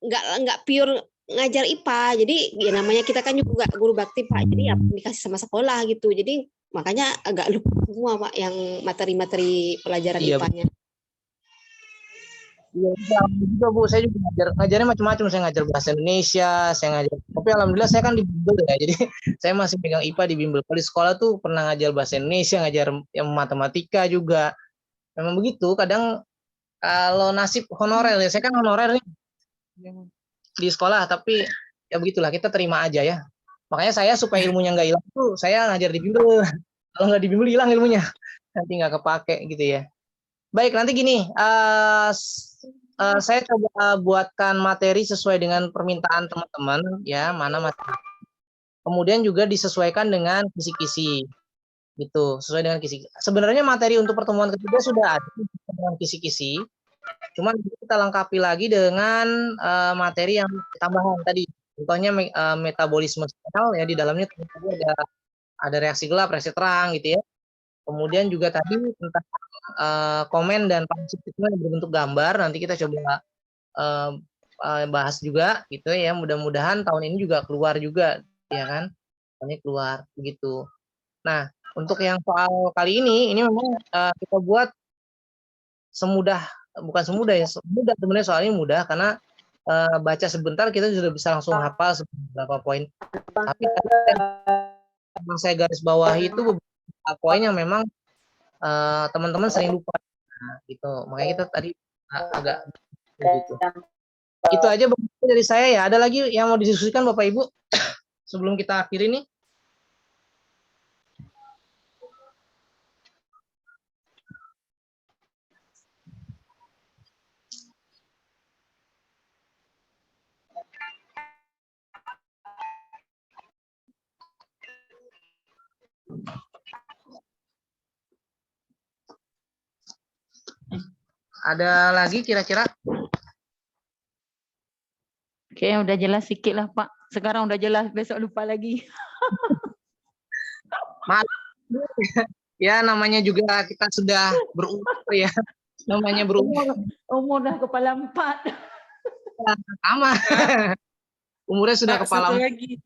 nggak pure ngajar IPA, jadi ya namanya kita kan juga guru bakti Pak, jadi apa dikasih sama sekolah gitu, jadi makanya agak lupa semua Pak yang materi-materi pelajaran IPA-nya. Iya juga Bu, saya juga ngajarnya macam-macam, saya ngajar bahasa Indonesia, saya ngajar, tapi alhamdulillah saya kan di bimbel ya, jadi saya masih pegang IPA di bimbel. Kalau di sekolah tuh pernah ngajar bahasa Indonesia, ngajar yang matematika juga. Memang begitu, kadang kalau nasib honorer ya, saya kan honorer nih di sekolah, tapi ya begitulah, kita terima aja ya. Makanya saya supaya ilmunya nggak hilang tuh, saya ngajar di bimbel. Kalau nggak di bimbel hilang ilmunya, nanti nggak kepake gitu ya. Baik, nanti gini, saya coba buatkan materi sesuai dengan permintaan teman-teman ya, mana materi. Kemudian juga disesuaikan dengan kisi-kisi, gitu, sesuai dengan kisi-kisi. Sebenarnya materi untuk pertemuan ketiga sudah ada dengan kisi-kisi, cuman kita lengkapi lagi dengan materi yang tambahan tadi. Contohnya metabolisme sel ya, di dalamnya ada reaksi gelap, reaksi terang gitu ya. Kemudian juga tadi tentang komen dan parasit itu berbentuk gambar, nanti kita coba bahas juga gitu ya. Mudah-mudahan tahun ini juga keluar juga ya kan, ini keluar begitu. Nah, untuk yang soal kali ini memang kita buat bukan semudah ya, mudah sebenarnya, soalnya mudah karena baca sebentar kita sudah bisa langsung hafal beberapa poin. Tapi yang saya garis bawahi itu beberapa poin yang memang teman-teman sering lupa, gitu. Makanya kita tadi agak gitu. Itu aja dari saya ya. Ada lagi yang mau didiskusikan Bapak Ibu sebelum kita akhiri nih? Ada lagi kira-kira? Kayaknya udah jelas sedikit lah Pak. Sekarang udah jelas, besok lupa lagi. Maaf. Ya namanya juga kita sudah berumur ya. namanya berumur Umur dah kepala 4. sama. Umurnya sudah Pak, kepala satu 4. lagi.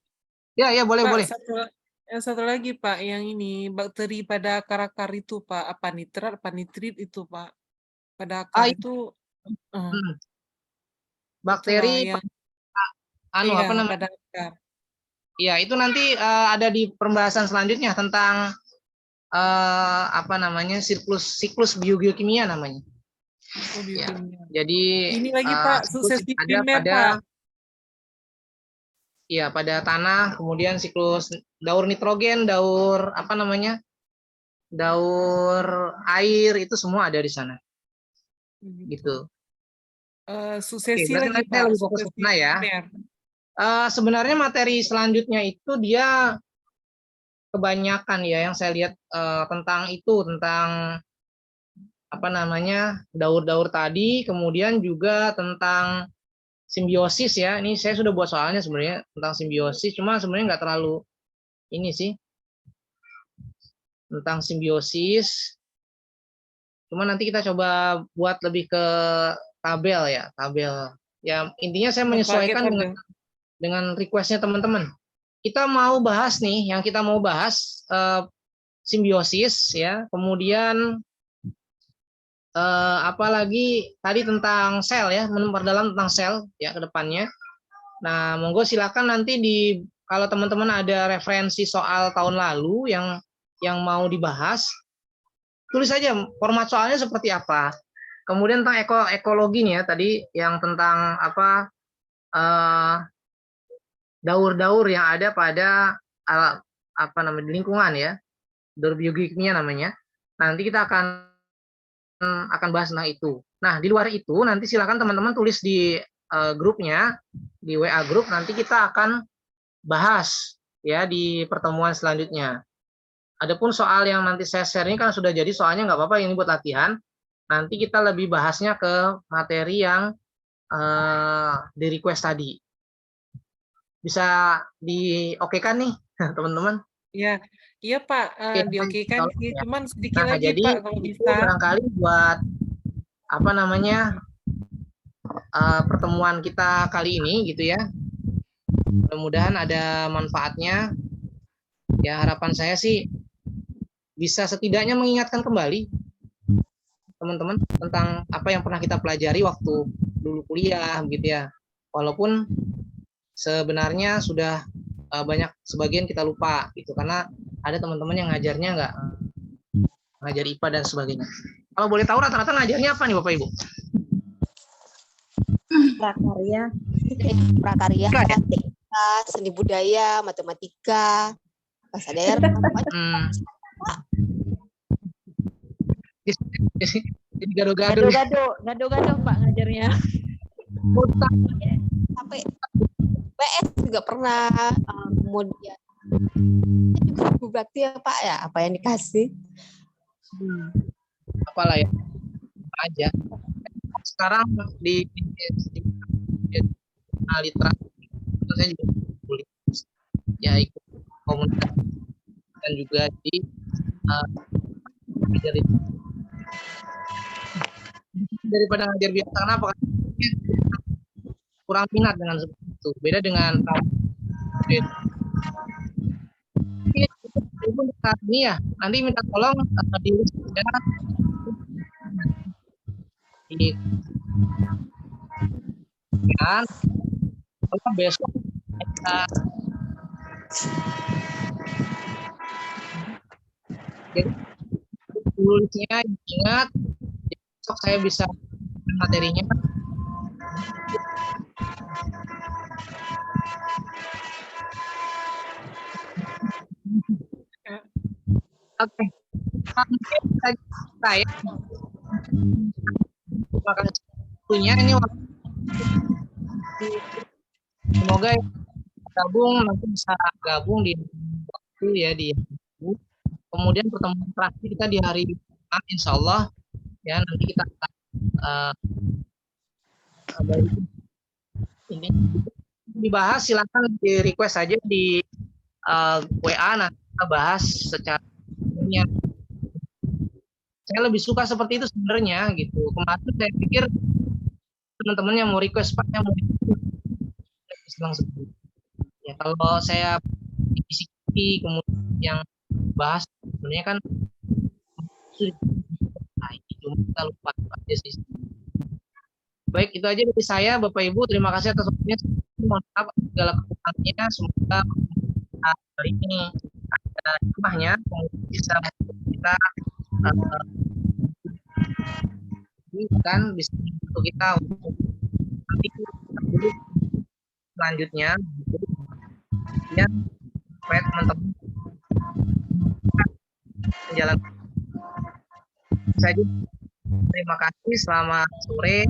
Ya, boleh, Pak, boleh. yang satu lagi Pak, yang ini bakteri pada akar-akar itu Pak, apa nitrat, apa nitrit itu Pak, pada akar iya. itu, Bakteri itulah yang, apa iya, namanya? pada akar. Ya, itu nanti ada di pembahasan selanjutnya tentang apa namanya siklus biogeokimia namanya. Oh, Ya, biokimia. jadi Ini lagi Pak, siklus suksesi yang ada primer pada Pak. pada tanah, kemudian siklus daur nitrogen, daur apa namanya, daur air, itu semua ada di sana. Gitu. Suksesi berarti lagi nanti saya Pak, lebih fokus ke suksesi sana ya. primer. Sebenarnya materi selanjutnya itu dia kebanyakan ya yang saya lihat tentang apa namanya, daur-daur tadi, kemudian juga tentang simbiosis ya. Ini saya sudah buat soalnya sebenarnya tentang simbiosis, cuma sebenarnya nggak terlalu ini sih tentang simbiosis. Cuma nanti kita coba buat lebih ke tabel ya, tabel. Ya intinya saya menyesuaikan dengan requestnya teman-teman. Kita mau bahas nih, yang kita mau bahas simbiosis ya, kemudian apalagi tadi tentang sel ya, memperdalam tentang sel ya ke depannya. Nah, monggo silakan nanti kalau teman-teman ada referensi soal tahun lalu yang mau dibahas, tulis saja format soalnya seperti apa. Kemudian tentang ekologi nih ya, tadi yang tentang apa daur-daur yang ada pada apa namanya lingkungan ya, daur biokimia namanya. Nanti kita akan bahas tentang itu. Nah, di luar itu nanti silakan teman-teman tulis di grupnya, di WA grup, nanti kita akan bahas ya di pertemuan selanjutnya. Adapun soal yang nanti saya share ini kan sudah jadi soalnya, nggak apa-apa, ini buat latihan. Nanti kita lebih bahasnya ke materi yang di request tadi. Bisa diokekan nih teman-teman? Iya, iya Pak, diokekan sih, ya. cuman sedikit Nah, lagi jadi Pak kalau itu bisa. barangkali buat apa namanya pertemuan kita kali ini gitu ya. Mudah-mudahan ada manfaatnya. Ya harapan saya sih bisa setidaknya mengingatkan kembali teman-teman tentang apa yang pernah kita pelajari waktu dulu kuliah gitu ya. Walaupun sebenarnya sudah banyak sebagian kita lupa gitu, karena ada teman-teman yang ngajarnya nggak ngajar IPA dan sebagainya. Kalau boleh tahu rata-rata ngajarnya apa nih Bapak Ibu? Prakarya. Prakarya, TK, seni budaya, matematika, bahasa daerah. Jadi gado-gado Pak ngajarnya. Sampai PS juga pernah, kemudian juga berarti ya Pak ya, apa yang dikasih. Apalah ya, aja. Sekarang di literasi saya juga tulis ya, ikut komunitas dan juga di daripada ngajar biasa. Kenapa? Kurang minat dengan seperti itu. Beda dengan Ibu ini ya, nanti minta tolong di kan kalau besok kita jadi tulisnya ingat, besok saya bisa materinya. Oke. Saya terima kasih waktunya ini. Semoga gabung nanti bisa gabung di waktu ya di kemudian pertemuan terakhir kita di hari Jumat insya Allah ya, nanti kita akan ini dibahas. Silakan di request saja di WA, nanti kita bahas secara umumnya Saya lebih suka seperti itu sebenarnya gitu. Kemarin saya pikir teman-teman yang mau request Pak, yang mau bilang seperti itu. Ya kalau saya isi kemudian yang bahas sebenarnya kan cuma kita lupa aja sih. Baik, itu aja dari saya, Bapak Ibu. Terima kasih atas waktunya. Mohon maaf segala kekurangannya. Semoga hari ini ada hikmahnya, bisa kita kan bisa untuk kita untuk nanti dulu selanjutnya ya, supaya teman-teman jalan saja. Terima kasih, selamat sore.